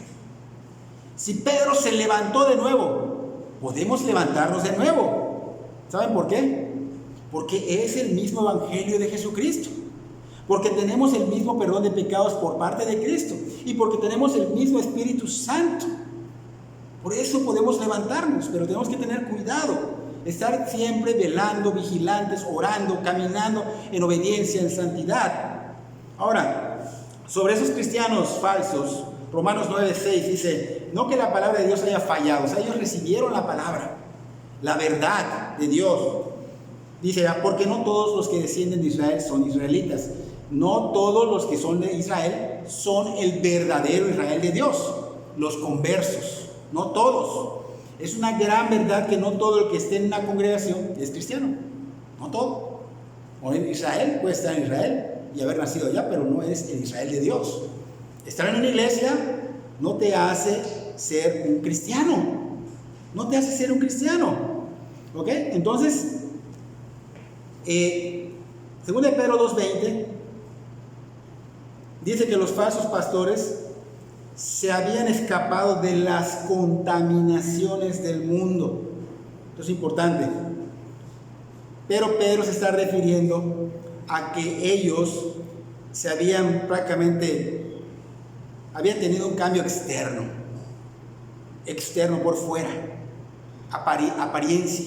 Si Pedro se levantó de nuevo, podemos levantarnos de nuevo. ¿Saben por qué? Porque es el mismo evangelio de Jesucristo. Porque tenemos el mismo perdón de pecados por parte de Cristo. Y porque tenemos el mismo Espíritu Santo. Por eso podemos levantarnos, pero tenemos que tener cuidado. Estar siempre velando, vigilantes, orando, caminando en obediencia, en santidad. Ahora, sobre esos cristianos falsos, Romanos 9:6 dice, no que la palabra de Dios haya fallado, o sea, ellos recibieron la palabra, la verdad de Dios. Dice, porque no todos los que descienden de Israel son israelitas, no todos los que son de Israel son el verdadero Israel de Dios, los conversos, no todos. Es una gran verdad que no todo el que esté en una congregación es cristiano, no todo. O en Israel, puede estar en Israel y haber nacido allá, pero no es el Israel de Dios. Estar en una iglesia no te hace ser un cristiano. No te hace ser un cristiano. ¿Ok? Entonces, 2 de Pedro 2:20 dice que los falsos pastores se habían escapado de las contaminaciones del mundo. Esto es importante. Pero Pedro se está refiriendo a que ellos habían tenido un cambio externo por fuera, apariencia.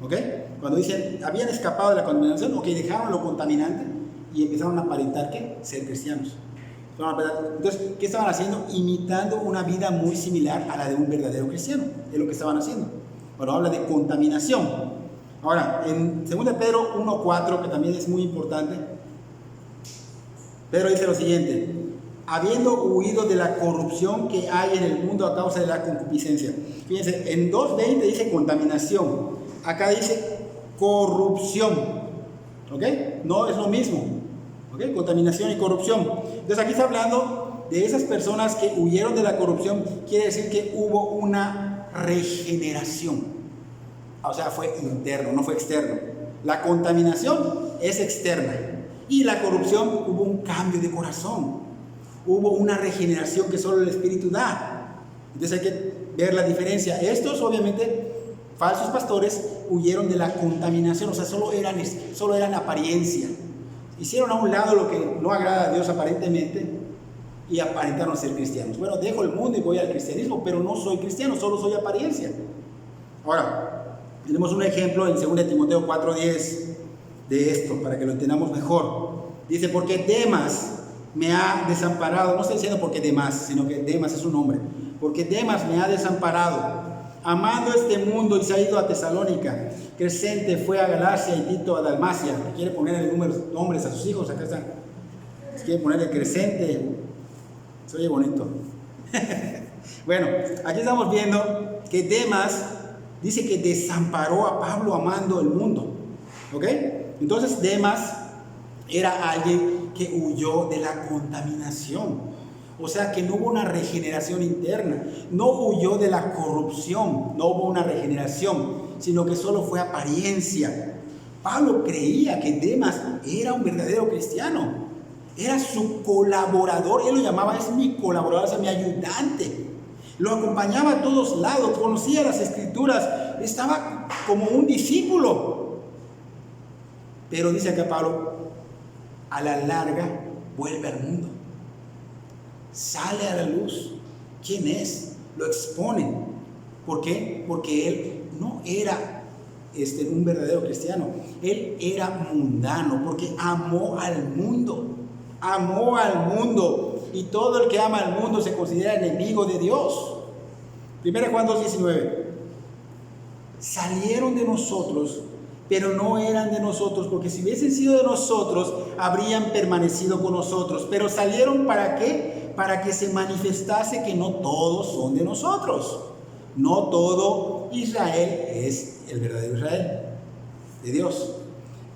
¿Ok? Cuando dicen habían escapado de la contaminación, ok, dejaron lo contaminante y empezaron a aparentar que ser cristianos. Entonces, ¿qué estaban haciendo? Imitando una vida muy similar a la de un verdadero cristiano. Es lo que estaban haciendo. Bueno, habla de contaminación. Ahora, en 2 de Pedro 1:4, que también es muy importante, Pedro dice lo siguiente: habiendo huido de la corrupción que hay en el mundo a causa de la concupiscencia. Fíjense, en 2:20 dice contaminación, acá dice corrupción. ¿Ok? No es lo mismo. ¿Ok? Contaminación y corrupción. Entonces aquí está hablando de esas personas que huyeron de la corrupción. Quiere decir que hubo una regeneración. O sea, fue interno, no fue externo. La contaminación es externa y la corrupción, hubo un cambio de corazón, hubo una regeneración que solo el Espíritu da. Entonces hay que ver la diferencia. Estos, obviamente, falsos pastores huyeron de la contaminación, o sea, solo eran apariencia. Hicieron a un lado lo que no agrada a Dios aparentemente y aparentaron ser cristianos. Bueno, dejo el mundo y voy al cristianismo, pero no soy cristiano, solo soy apariencia. Ahora, tenemos un ejemplo en 2 Timoteo 4:10 de esto, para que lo entendamos mejor. Dice, porque Demas me ha desamparado. No estoy diciendo porque Demas, sino que Demas es un hombre. Porque Demas me ha desamparado, amando este mundo, y se ha ido a Tesalónica. Crescente fue a Galacia y Tito a Dalmacia. Quiere ponerle nombres a sus hijos. Acá están. Quiere ponerle Crescente. Se oye bonito. Bueno, aquí estamos viendo que Demas dice que desamparó a Pablo amando el mundo. ¿Ok? Entonces Demas era alguien que huyó de la contaminación. O sea que no hubo una regeneración interna, no huyó de la corrupción, no hubo una regeneración, sino que solo fue apariencia. Pablo creía que Demas era un verdadero cristiano, era su colaborador, él lo llamaba, es mi colaborador, es mi ayudante. Lo acompañaba a todos lados, conocía las escrituras, estaba como un discípulo. Pero dice acá Pablo, a la larga vuelve al mundo. Sale a la luz. ¿Quién es? Lo expone. ¿Por qué? Porque él no era un verdadero cristiano. Él era mundano, porque amó al mundo. Amó al mundo. Y todo el que ama al mundo se considera enemigo de Dios. 1 Juan 2:19. Salieron de nosotros, pero no eran de nosotros, porque si hubiesen sido de nosotros, habrían permanecido con nosotros. Pero salieron, ¿para qué? Para que se manifestase que no todos son de nosotros. No todo Israel es el verdadero Israel de Dios.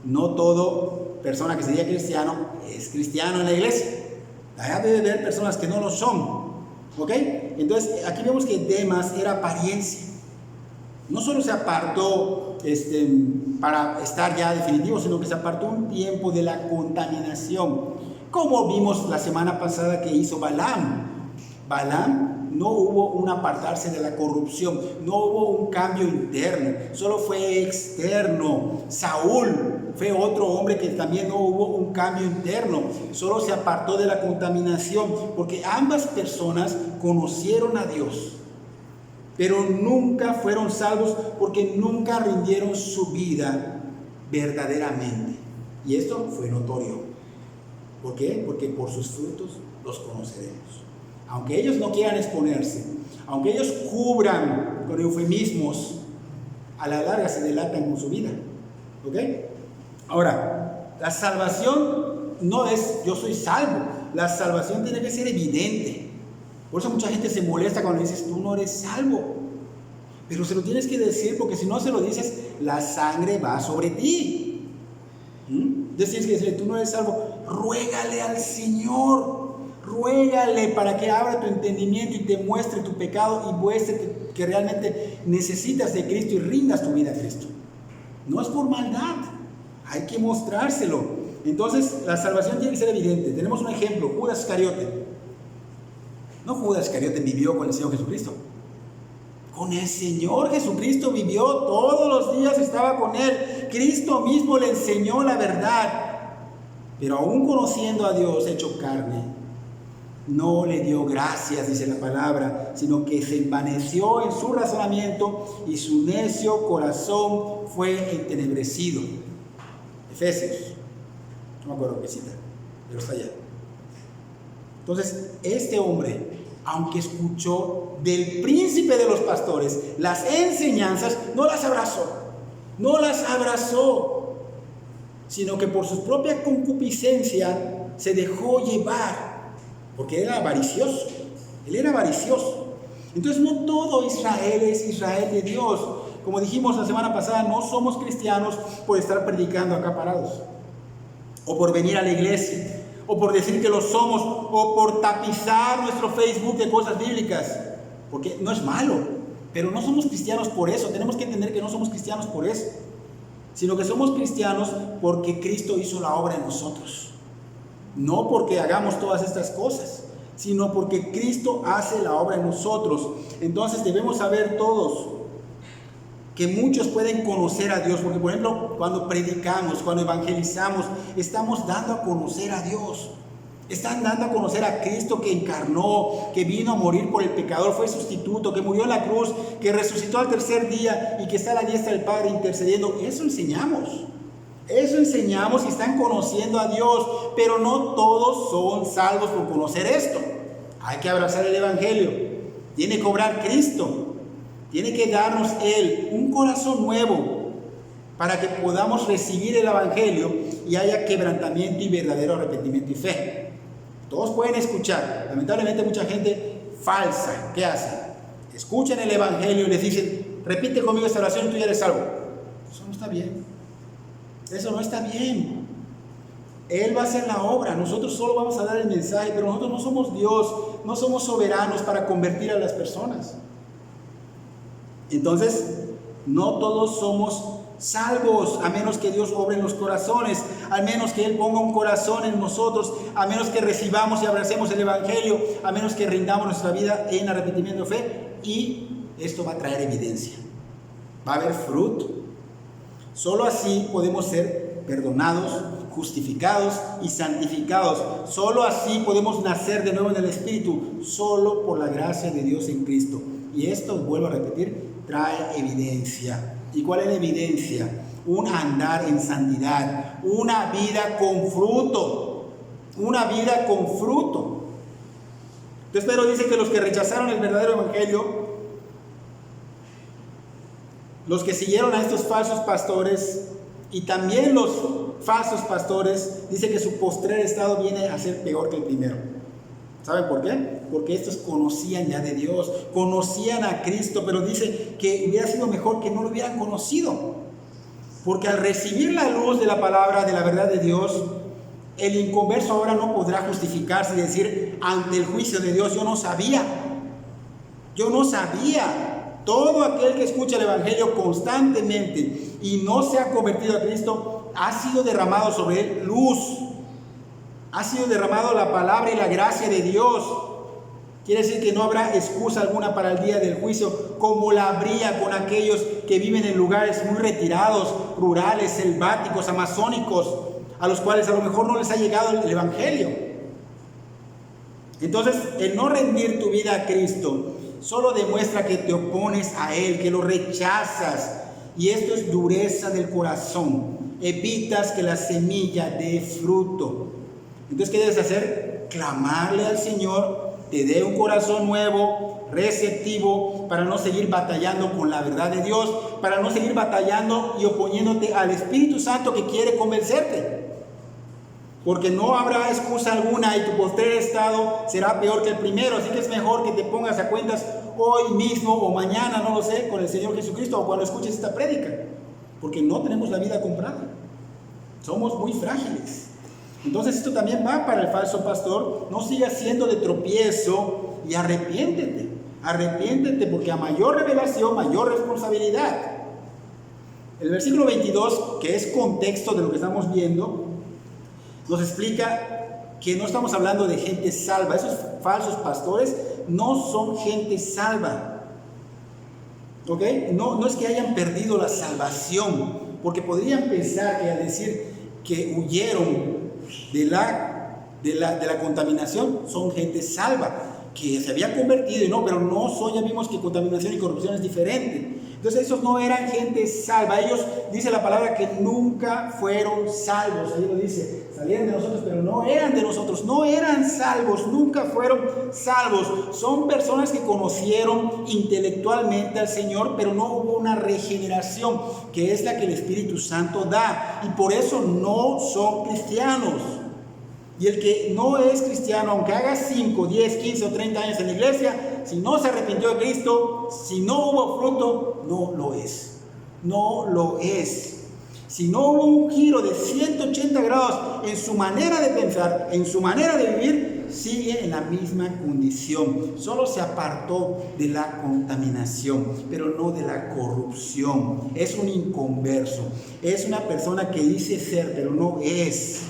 No todo persona que sería cristiano es cristiano en la iglesia. Allá debe haber personas que no lo son. ¿Ok? Entonces aquí vemos que Demas era apariencia. No solo se apartó para estar ya definitivo, sino que se apartó un tiempo de la contaminación. Como vimos la semana pasada que hizo Balaam. Balaam no hubo un apartarse de la corrupción, no hubo un cambio interno, solo fue externo. Saúl fue otro hombre que también no hubo un cambio interno, solo se apartó de la contaminación, porque ambas personas conocieron a Dios, pero nunca fueron salvos porque nunca rindieron su vida verdaderamente. Y esto fue notorio. ¿Por qué? Porque por sus frutos los conoceremos. Aunque ellos no quieran exponerse, aunque ellos cubran con eufemismos, a la larga se delatan con su vida. ¿Ok? Ahora, la salvación no es yo soy salvo. La salvación tiene que ser evidente. Por eso mucha gente se molesta cuando dices tú no eres salvo. Pero se lo tienes que decir, porque si no se lo dices, la sangre va sobre ti. Entonces tienes que decirle, tú no eres salvo. Ruégale al Señor. Ruégale para que abra tu entendimiento y te muestre tu pecado y muestre que realmente necesitas de Cristo y rindas tu vida a Cristo. No es por maldad, hay que mostrárselo. Entonces la salvación tiene que ser evidente. Tenemos un ejemplo, Judas Iscariote. No Judas Iscariote vivió con el Señor Jesucristo. Con el Señor Jesucristo vivió todos los días, estaba con Él. Cristo mismo le enseñó la verdad. Pero aún conociendo a Dios hecho carne, no le dio gracias, dice la palabra, sino que se envaneció en su razonamiento y su necio corazón fue entenebrecido. Efesios, no me acuerdo qué cita, pero está allá. Entonces, este hombre, aunque escuchó del príncipe de los pastores las enseñanzas, no las abrazó, sino que por su propia concupiscencia se dejó llevar, porque él era avaricioso. Entonces no todo Israel es Israel de Dios. Como dijimos la semana pasada, no somos cristianos por estar predicando acá parados, o por venir a la iglesia, o por decir que lo somos, o por tapizar nuestro Facebook de cosas bíblicas, porque no es malo, pero no somos cristianos por eso. Tenemos que entender que no somos cristianos por eso, sino que somos cristianos porque Cristo hizo la obra en nosotros, no porque hagamos todas estas cosas, sino porque Cristo hace la obra en nosotros. Entonces debemos saber todos que muchos pueden conocer a Dios, porque por ejemplo, cuando predicamos, cuando evangelizamos, estamos dando a conocer a Dios. Están dando a conocer a Cristo que encarnó, que vino a morir por el pecador, fue sustituto, que murió en la cruz, que resucitó al tercer día y que está a la diestra del Padre intercediendo. Eso enseñamos y están conociendo a Dios, pero no todos son salvos por conocer esto. Hay que abrazar el Evangelio, tiene que obrar Cristo. Tiene que darnos Él un corazón nuevo para que podamos recibir el Evangelio y haya quebrantamiento y verdadero arrepentimiento y fe. Todos pueden escuchar. Lamentablemente mucha gente falsa, ¿qué hace? Escuchan el Evangelio y les dicen, repite conmigo esta oración y tú ya eres salvo. Eso no está bien. Él va a hacer la obra, nosotros solo vamos a dar el mensaje, pero nosotros no somos Dios, no somos soberanos para convertir a las personas. Entonces, no todos somos salvos, a menos que Dios obre en los corazones, a menos que Él ponga un corazón en nosotros, a menos que recibamos y abracemos el Evangelio, a menos que rindamos nuestra vida en arrepentimiento y fe, y esto va a traer evidencia, va a haber fruto. Solo así podemos ser perdonados, justificados y santificados. Solo así podemos nacer de nuevo en el Espíritu, solo por la gracia de Dios en Cristo. Y esto, vuelvo a repetir, trae evidencia. ¿Y cuál es la evidencia? Un andar en santidad, una vida con fruto. Entonces Pedro dice que los que rechazaron el verdadero evangelio, los que siguieron a estos falsos pastores y también los falsos pastores, dice que su postrer estado viene a ser peor que el primero. ¿Saben por qué? Porque estos conocían ya de Dios, conocían a Cristo, pero dice que hubiera sido mejor que no lo hubieran conocido. Porque al recibir la luz de la palabra, de la verdad de Dios, el inconverso ahora no podrá justificarse y decir ante el juicio de Dios, yo no sabía. Todo aquel que escucha el Evangelio constantemente y no se ha convertido a Cristo, ha sido derramado sobre él luz. Ha sido derramado la palabra y la gracia de Dios. Quiere decir que no habrá excusa alguna para el día del juicio, como la habría con aquellos que viven en lugares muy retirados, rurales, selváticos, amazónicos, a los cuales a lo mejor no les ha llegado el Evangelio. Entonces, el no rendir tu vida a Cristo solo demuestra que te opones a Él, que lo rechazas, y esto es dureza del corazón. Evitas que la semilla dé fruto. Entonces, ¿qué debes hacer? Clamarle al Señor, te dé un corazón nuevo, receptivo, para no seguir batallando con la verdad de Dios, para no seguir batallando y oponiéndote al Espíritu Santo que quiere convencerte. Porque no habrá excusa alguna y tu postrer estado será peor que el primero. Así que es mejor que te pongas a cuentas hoy mismo o mañana, no lo sé, con el Señor Jesucristo, o cuando escuches esta prédica. Porque no tenemos la vida comprada. Somos muy frágiles. Entonces esto también va para el falso pastor. No sigas siendo de tropiezo y arrepiéntete. Arrepiéntete, porque a mayor revelación, mayor responsabilidad. El versículo 22, que es contexto de lo que estamos viendo, nos explica que no estamos hablando de gente salva. Esos falsos pastores no son gente salva. ¿Ok? No es que hayan perdido la salvación, porque podrían pensar que al decir que huyeron de la contaminación, son gente salva, que se había convertido, y no, pero no son, ya vimos que contaminación y corrupción es diferente. Entonces esos no eran gente salva. Ellos, dice la palabra, que nunca fueron salvos. Ahí lo dice, salían de nosotros, pero no eran de nosotros, no eran salvos, nunca fueron salvos. Son personas que conocieron intelectualmente al Señor, pero no hubo una regeneración, que es la que el Espíritu Santo da, y por eso no son cristianos. Y el que no es cristiano, aunque haga 5, 10, 15 o 30 años en la iglesia, si no se arrepintió de Cristo, si no hubo fruto, no lo es. No lo es. Si no hubo un giro de 180 grados en su manera de pensar, en su manera de vivir, sigue en la misma condición. Solo se apartó de la contaminación, pero no de la corrupción. Es un inconverso. Es una persona que dice ser, pero no es.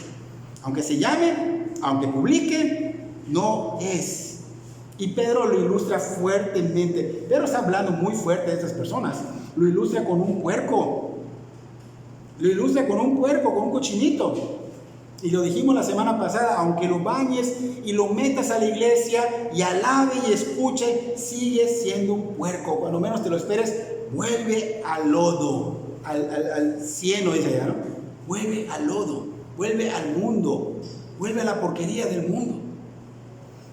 Aunque se llame, aunque publique, no es. Y Pedro lo ilustra fuertemente. Pedro está hablando muy fuerte de estas personas. Lo ilustra con un puerco. Lo ilustra con un puerco, con un cochinito. Y lo dijimos la semana pasada, aunque lo bañes y lo metas a la iglesia y alabe y escuche, sigue siendo un puerco. Cuando menos te lo esperes, vuelve al lodo, al cieno, dice allá, ¿no? Vuelve al lodo. Vuelve al mundo, vuelve a la porquería del mundo.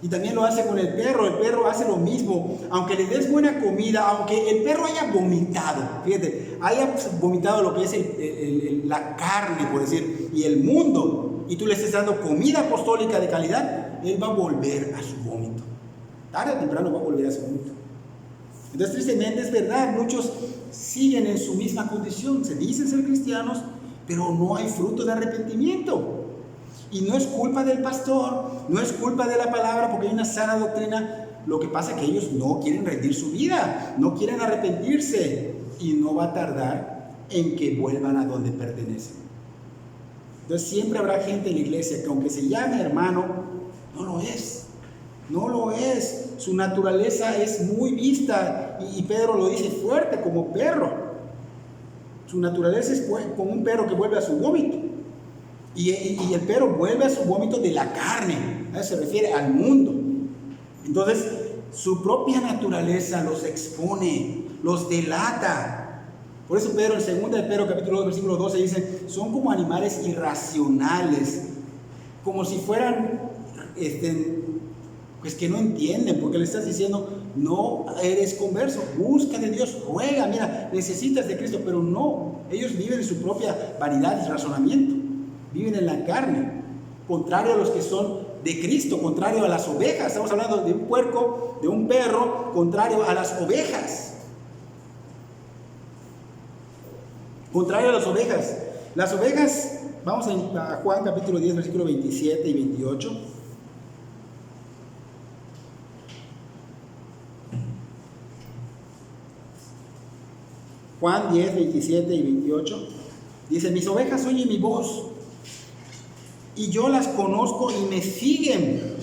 Y también lo hace con el perro hace lo mismo. Aunque le des buena comida, aunque el perro haya vomitado, fíjate, haya vomitado lo que es la carne, por decir, y el mundo, y tú le estés dando comida apostólica de calidad, él va a volver a su vómito. Tarde o temprano va a volver a su vómito. Entonces, tristemente, es verdad, muchos siguen en su misma condición, se dicen ser cristianos, pero no hay fruto de arrepentimiento. Y no es culpa del pastor, no es culpa de la palabra, porque hay una sana doctrina. Lo que pasa es que ellos no quieren rendir su vida, no quieren arrepentirse, y no va a tardar en que vuelvan a donde pertenecen. Entonces siempre habrá gente en la iglesia que, aunque se llame hermano, no lo es. No lo es. Su naturaleza es muy vista, y Pedro lo dice fuerte, como perro. Su naturaleza es como un perro que vuelve a su vómito. Y el perro vuelve a su vómito de la carne. A eso se refiere al mundo. Entonces, su propia naturaleza los expone, los delata. Por eso Pedro, en 2 de Pedro, capítulo 2, versículo 12, dice, son como animales irracionales, como si fueran, pues que no entienden, porque le estás diciendo, no eres converso, busca de Dios, ruega, mira, necesitas de Cristo, pero no, ellos viven en su propia vanidad y razonamiento, viven en la carne, contrario a los que son de Cristo, contrario a las ovejas. Estamos hablando de un puerco, de un perro, contrario a las ovejas. Contrario a las ovejas. Las ovejas, vamos a Juan capítulo 10, versículo 27 y 28. Juan 10, 27 y 28, dice, mis ovejas oyen mi voz, y yo las conozco y me siguen,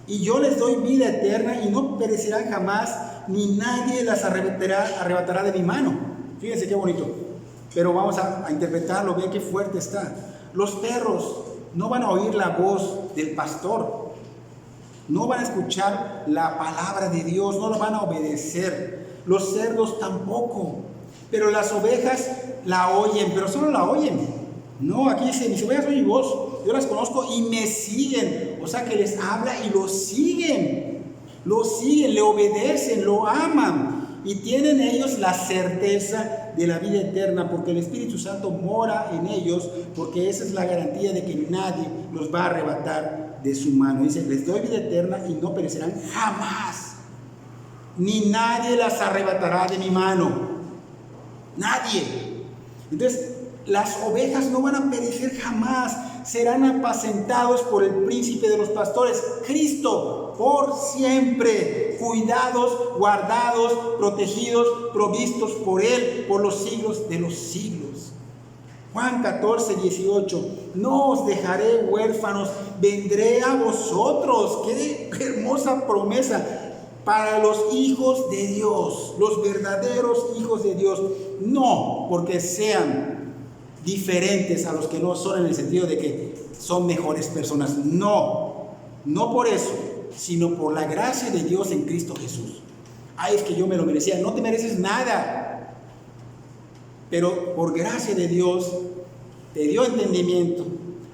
y yo les doy vida eterna, y no perecerán jamás, ni nadie las arrebatará de mi mano. Fíjense qué bonito, pero vamos a interpretarlo, vean qué fuerte está. Los perros no van a oír la voz del pastor, no van a escuchar la palabra de Dios, no lo van a obedecer. Los cerdos tampoco, pero las ovejas la oyen, pero solo la oyen. No, aquí dice, mis ovejas oyen mi voz, yo las conozco y me siguen. O sea que les habla y lo siguen, le obedecen, lo aman, y tienen ellos la certeza de la vida eterna, porque el Espíritu Santo mora en ellos, porque esa es la garantía de que nadie los va a arrebatar de su mano. Dice, les doy vida eterna y no perecerán jamás, ni nadie las arrebatará de mi mano. Nadie. Entonces, las ovejas no van a perecer jamás. serán apacentados por el príncipe de los pastores, Cristo, por siempre, cuidados, guardados, protegidos, provistos por Él, por los siglos de los siglos. Juan 14, 18, no os dejaré huérfanos, vendré a vosotros. Qué hermosa promesa para los hijos de Dios, los verdaderos hijos de Dios. No porque sean diferentes a los que no son, en el sentido de que son mejores personas. No por eso, sino por la gracia de Dios en Cristo Jesús. Ay, es que yo me lo merecía. No te mereces nada. Pero por gracia de Dios te dio entendimiento,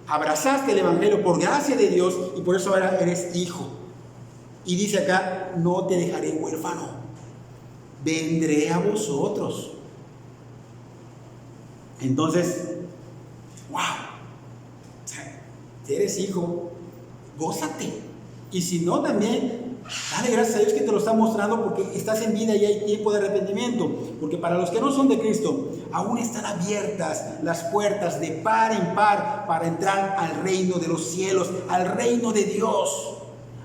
abrazaste el Evangelio por gracia de Dios y por eso ahora eres hijo. Y dice acá, no te dejaré huérfano, vendré a vosotros. Entonces, wow, si eres hijo, gózate. Y si no, también dale gracias a Dios que te lo está mostrando, porque estás en vida y hay tiempo de arrepentimiento. Porque para los que no son de Cristo, aún están abiertas las puertas de par en par para entrar al reino de los cielos, al reino de Dios.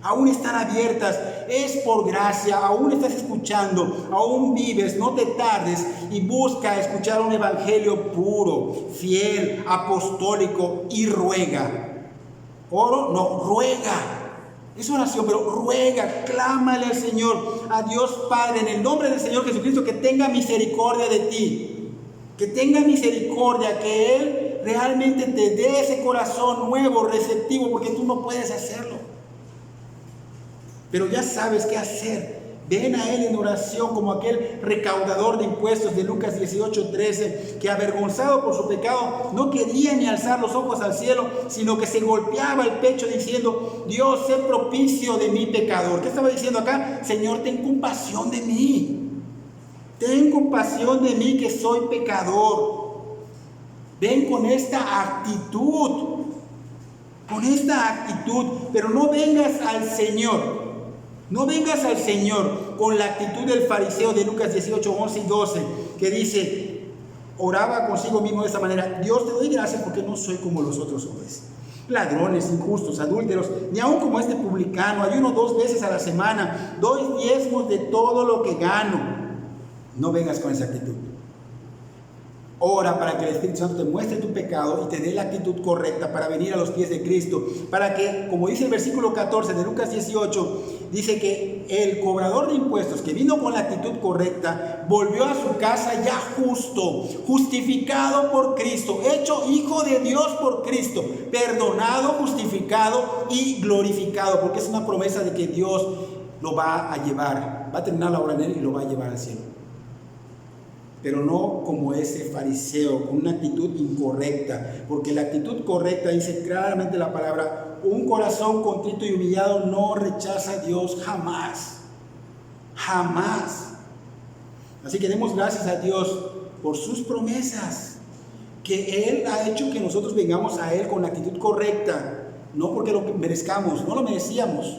Aún están abiertas, es por gracia, aún estás escuchando, aún vives, no te tardes y busca escuchar un evangelio puro, fiel, apostólico y ruega. Oro, no, ruega. Es oración, pero ruega, clámale al Señor, a Dios Padre, en el nombre del Señor Jesucristo, que tenga misericordia de ti, que tenga misericordia, que Él realmente te dé ese corazón nuevo, receptivo, porque tú no puedes hacerlo. Pero ya sabes qué hacer. Ven a Él en oración como aquel recaudador de impuestos de Lucas 18:13, que avergonzado por su pecado no quería ni alzar los ojos al cielo, sino que se golpeaba el pecho diciendo: Dios, sé propicio de mi pecador. ¿Qué estaba diciendo acá? Señor, ten compasión de mí. Ten compasión de mí, que soy pecador. Ven con esta actitud, pero no vengas al Señor. No vengas al Señor con la actitud del fariseo de Lucas 18, 11 y 12, que dice, oraba consigo mismo de esta manera: Dios, te doy gracias porque no soy como los otros hombres, ladrones, injustos, adúlteros, ni aun como este publicano. Ayuno 2 veces a la semana, doy diezmos de todo lo que gano. No vengas con esa actitud. Ora para que el Espíritu Santo te muestre tu pecado y te dé la actitud correcta para venir a los pies de Cristo. Para que, como dice el versículo 14 de Lucas 18, dice que el cobrador de impuestos que vino con la actitud correcta volvió a su casa ya justo, justificado por Cristo, hecho hijo de Dios por Cristo, perdonado, justificado y glorificado, porque es una promesa de que Dios lo va a llevar, va a terminar la obra en él y lo va a llevar al cielo. Pero no como ese fariseo, con una actitud incorrecta, porque la actitud correcta, dice claramente la palabra, un corazón contrito y humillado no rechaza a Dios jamás, jamás. Así que demos gracias a Dios por sus promesas, que Él ha hecho que nosotros vengamos a Él con la actitud correcta, no porque lo merezcamos, no lo merecíamos,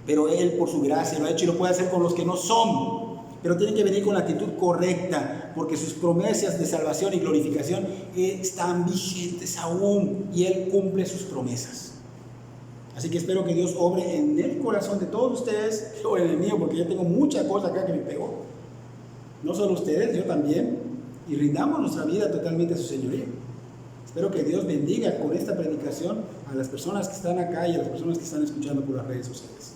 pero Él por su gracia lo ha hecho y lo puede hacer con los que no son. Pero tienen que venir con la actitud correcta, porque sus promesas de salvación y glorificación están vigentes aún, y Él cumple sus promesas. Así que espero que Dios obre en el corazón de todos ustedes, o en el mío, porque yo tengo mucha cosa acá que me pegó. No solo ustedes, yo también, y rindamos nuestra vida totalmente a su señoría. Espero que Dios bendiga con esta predicación a las personas que están acá y a las personas que están escuchando por las redes sociales.